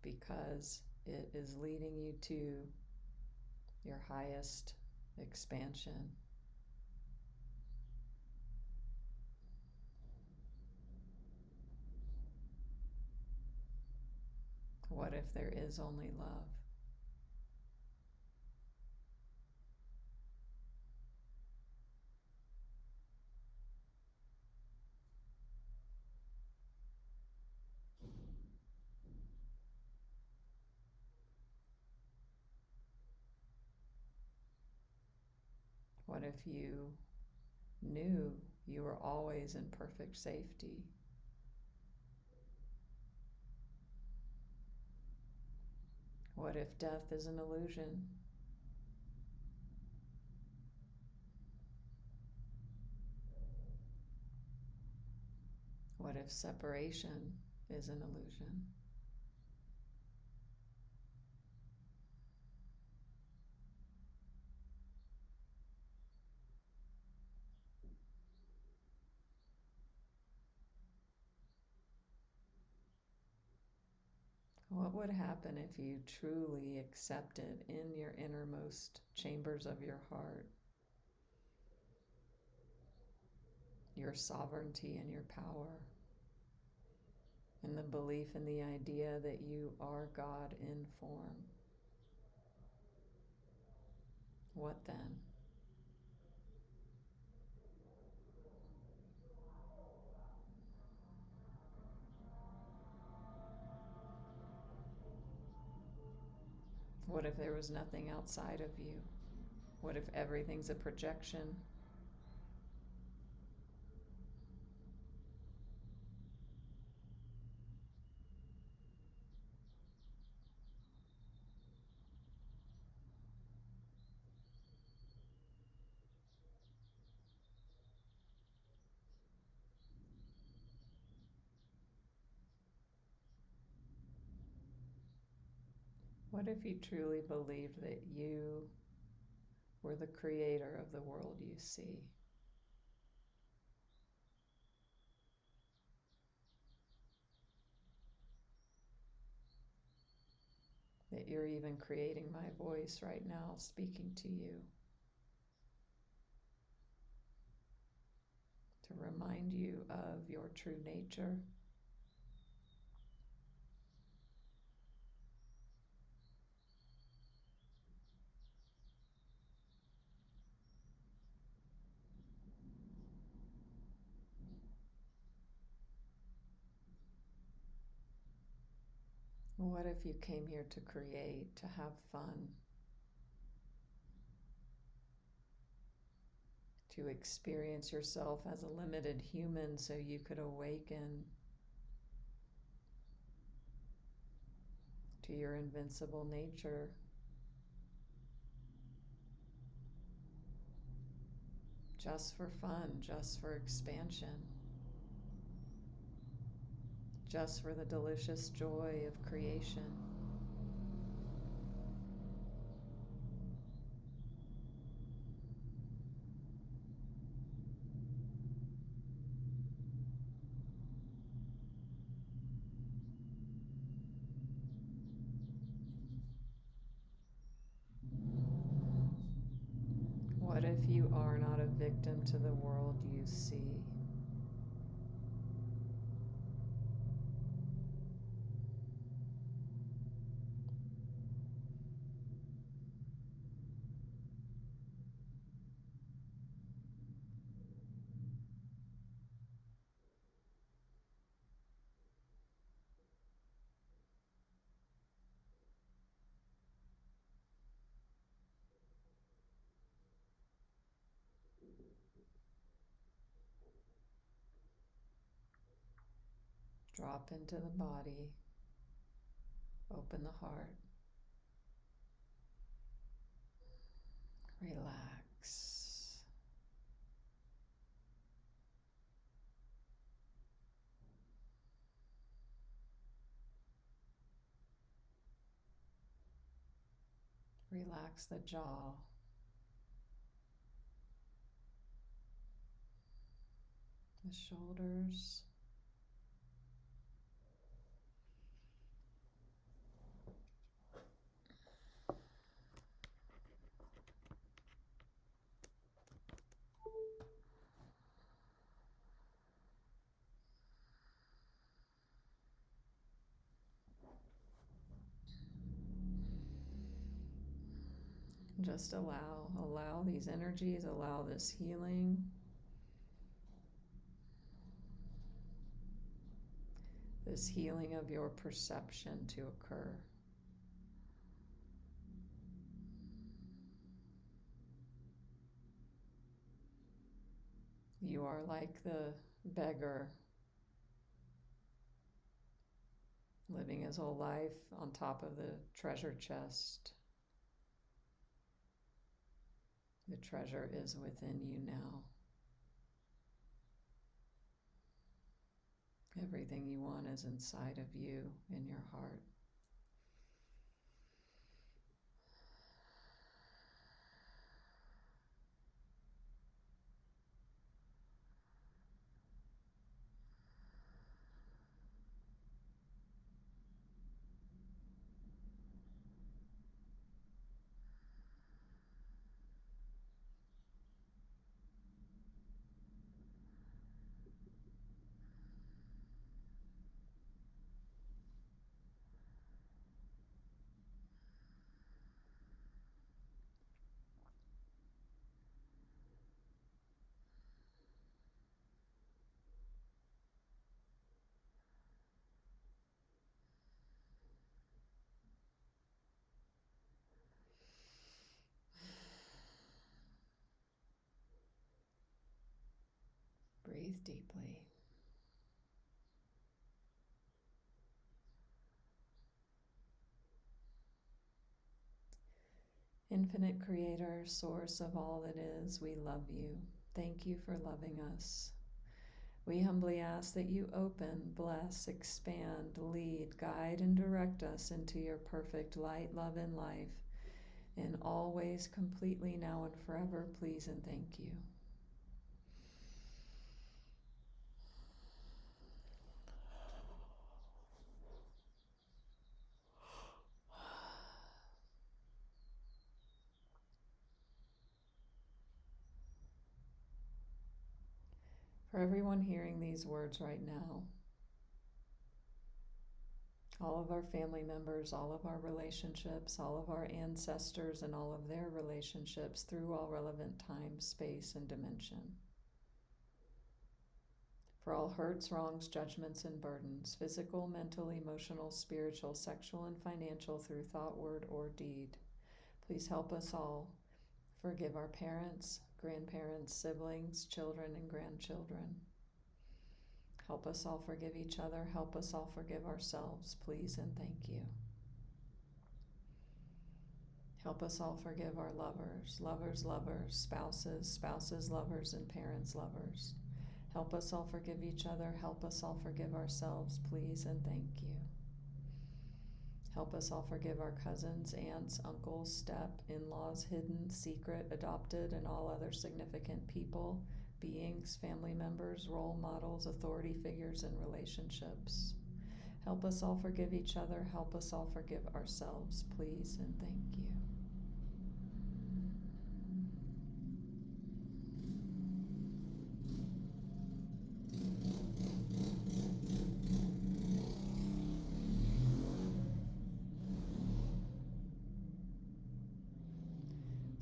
because it is leading you to your highest expansion. What if there is only love? What if you knew you were always in perfect safety? What if death is an illusion? What if separation is an illusion? What would happen if you truly accepted in your innermost chambers of your heart your sovereignty and your power, and the belief in the idea that you are God in form? What then? What if there was nothing outside of you? What if everything's a projection? What if you truly believed that you were the creator of the world you see? That you're even creating my voice right now, speaking to you, to remind you of your true nature. What if you came here to create, to have fun, to experience yourself as a limited human so you could awaken to your invincible nature, just for fun, just for expansion, just for the delicious joy of creation. What if you are not a victim to the world you see? Drop into the body, open the heart, relax. Relax the jaw, the shoulders, just allow these energies, allow this healing, of your perception to occur. You are like the beggar living his whole life on top of the treasure chest. The treasure is within you now. Everything you want is inside of you, in your heart. Breathe deeply. Infinite Creator, source of all that is, we love you. Thank you for loving us. We humbly ask that you open, bless, expand, lead, guide, and direct us into your perfect light, love, and life in all ways, completely, now and forever, please and thank you. For everyone hearing these words right now, all of our family members, all of our relationships, all of our ancestors, and all of their relationships through all relevant time, space, and dimension. For all hurts, wrongs, judgments, and burdens, physical, mental, emotional, spiritual, sexual, and financial, through thought, word, or deed. Please help us all forgive our parents, grandparents, siblings, children, and grandchildren. Help us all forgive each other. Help us all forgive ourselves, please and thank you. Help us all forgive our lovers, lovers, lovers, spouses, spouses, lovers, and parents, lovers. Help us all forgive each other. Help us all forgive ourselves, please and thank you. Help us all forgive our cousins, aunts, uncles, step, in-laws, hidden, secret, adopted, and all other significant people, beings, family members, role models, authority figures, and relationships. Help us all forgive each other. Help us all forgive ourselves, please and thank you.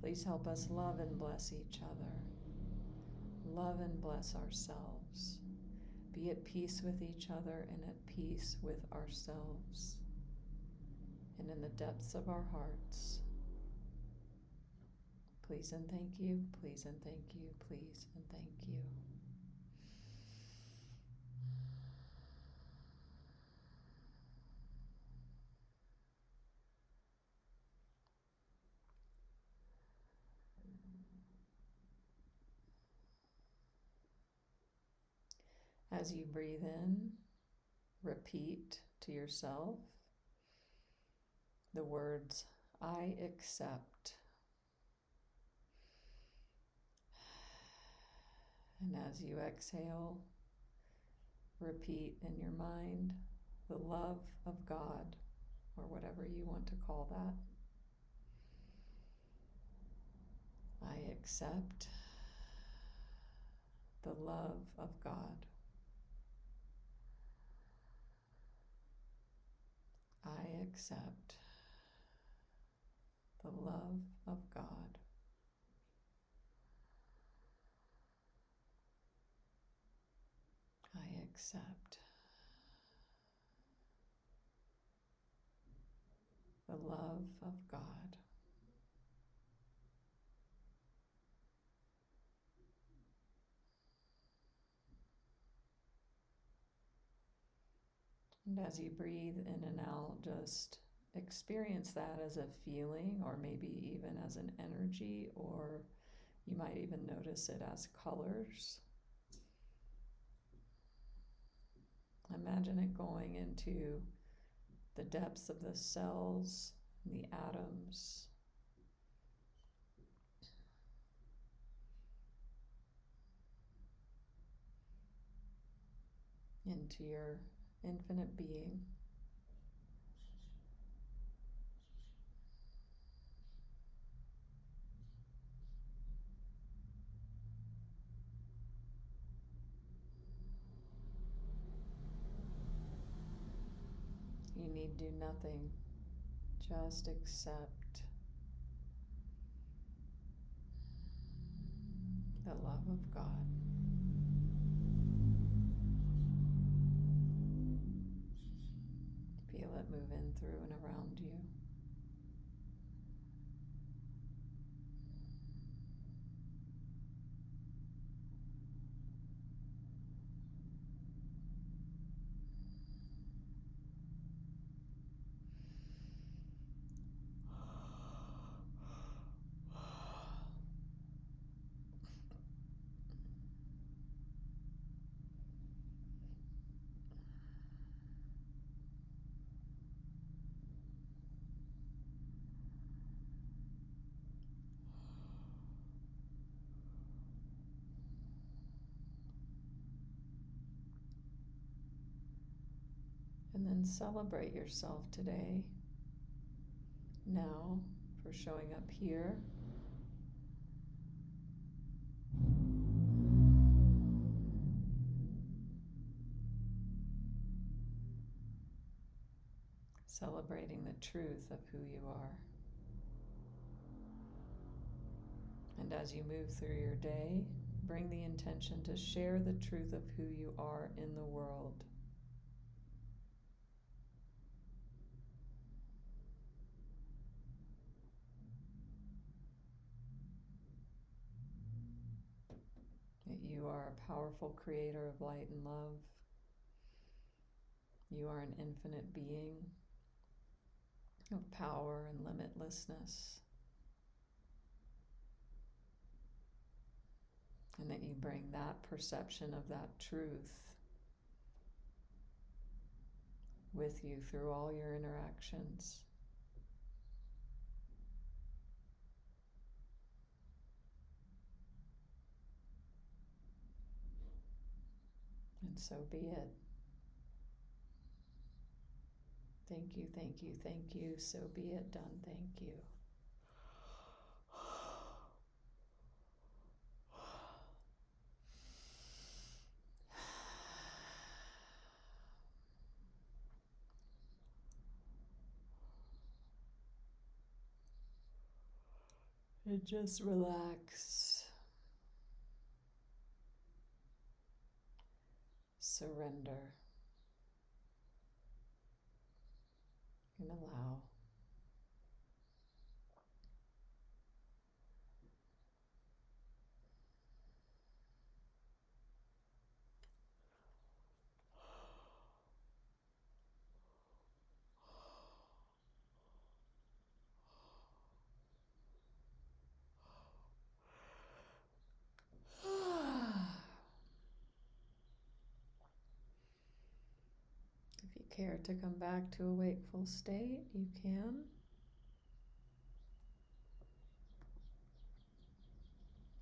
Please help us love and bless each other. Love and bless ourselves. Be at peace with each other and at peace with ourselves. And in the depths of our hearts. Please and thank you, please and thank you, please and thank you. As you breathe in, repeat to yourself the words, I accept. And as you exhale, repeat in your mind the love of God, or whatever you want to call that. I accept the love of God. I accept the love of God. I accept the love of God. And as you breathe in and out, just experience that as a feeling, or maybe even as an energy, or you might even notice it as colors. Imagine it going into the depths of the cells, the atoms, into your infinite being. You need do nothing, just accept the love of God. Feel it move in, through, and around you. And then celebrate yourself today, now, for showing up here. Celebrating the truth of who you are. And as you move through your day, bring the intention to share the truth of who you are in the world. That you are a powerful creator of light and love. You are an infinite being of power and limitlessness. And that you bring that perception of that truth with you through all your interactions. And so be it. Thank you, thank you, thank you. So be it done. Thank you. And just relax. Surrender. And allow. If you care to come back to a wakeful state, you can.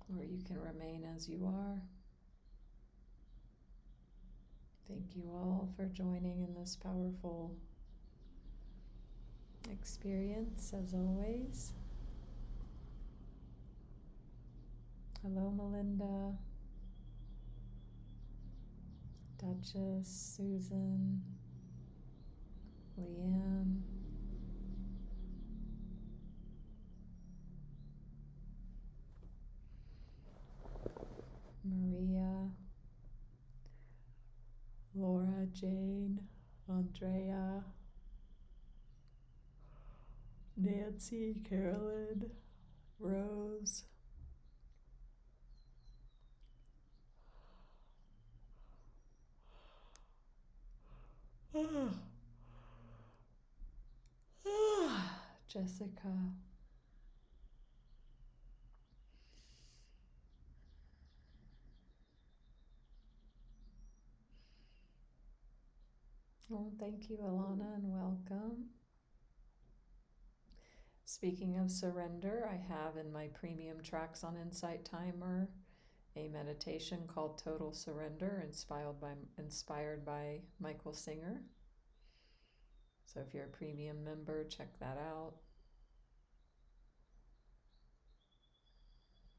Or you can remain as you are. Thank you all for joining in this powerful experience, as always. Hello, Melinda, Duchess, Susan, Leanne, Maria, Laura, Jane, Andrea, Nancy, Carolyn, Rose, Jessica, oh, thank you, Alana, and welcome. Speaking of surrender, I have in my premium tracks on Insight Timer a meditation called Total Surrender, inspired by Michael Singer. So if you're a premium member, check that out.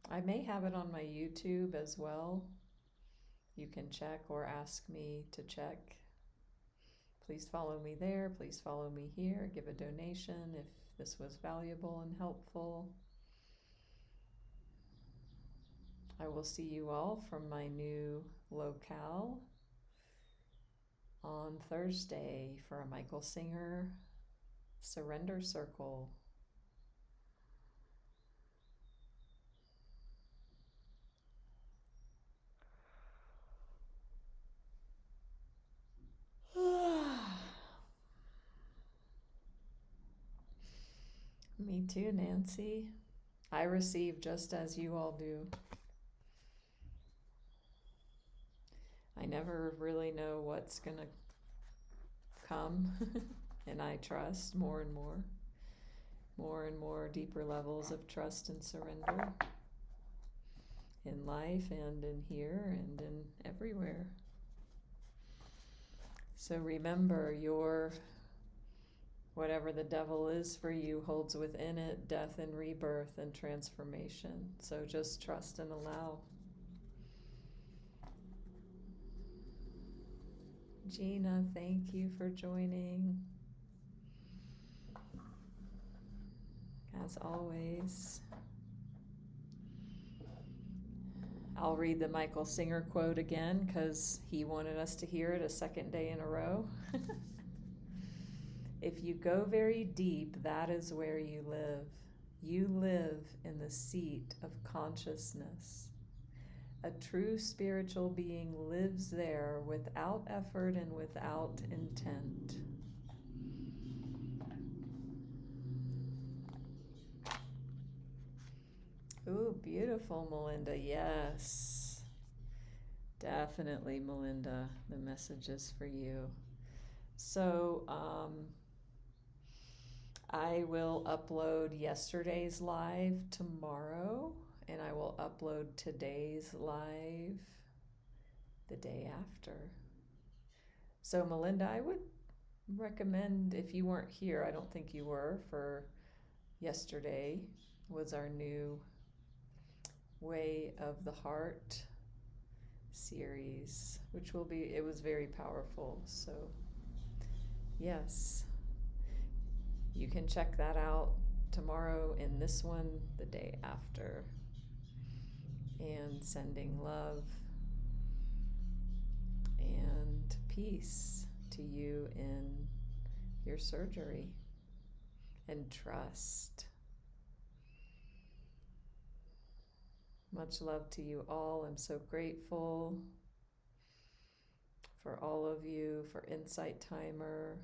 I may have it on my YouTube as well. You can check or ask me to check. Please follow me there. Please follow me here. Give a donation if this was valuable and helpful. I will see you all from my new locale on Thursday for a Michael Singer Surrender Circle. Me too, Nancy. I receive just as you all do. I never really know what's going to come, and I trust more and more deeper levels of trust and surrender in life and in here and in everywhere. So remember, whatever the devil is for you holds within it death and rebirth and transformation. So just trust and allow. Gina, thank you for joining. As always, I'll read the Michael Singer quote again because he wanted us to hear it a second day in a row. If you go very deep, that is where you live. You live in the seat of consciousness. A true spiritual being lives there without effort and without intent. Ooh, beautiful, Melinda. Yes. Definitely, Melinda. The message is for you. So, I will upload yesterday's live tomorrow, and I will upload today's live the day after. So, Melinda, I would recommend, if you weren't here, I don't think you were, for yesterday was our new Way of the Heart series, which will be, it was very powerful. So, yes, you can check that out tomorrow, and this one the day after. And sending love and peace to you in your surgery, and trust. Much love to you all. I'm so grateful for all of you, for Insight Timer.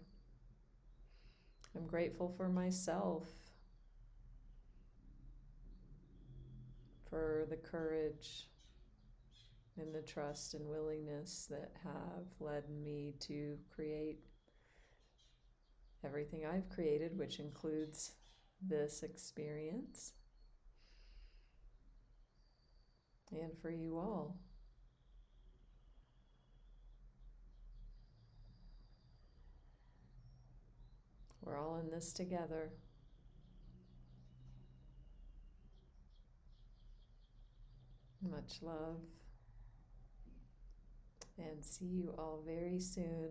I'm grateful for myself, for the courage and the trust and willingness that have led me to create everything I've created, which includes this experience, and for you all. We're all in this together. Much love, and see you all very soon.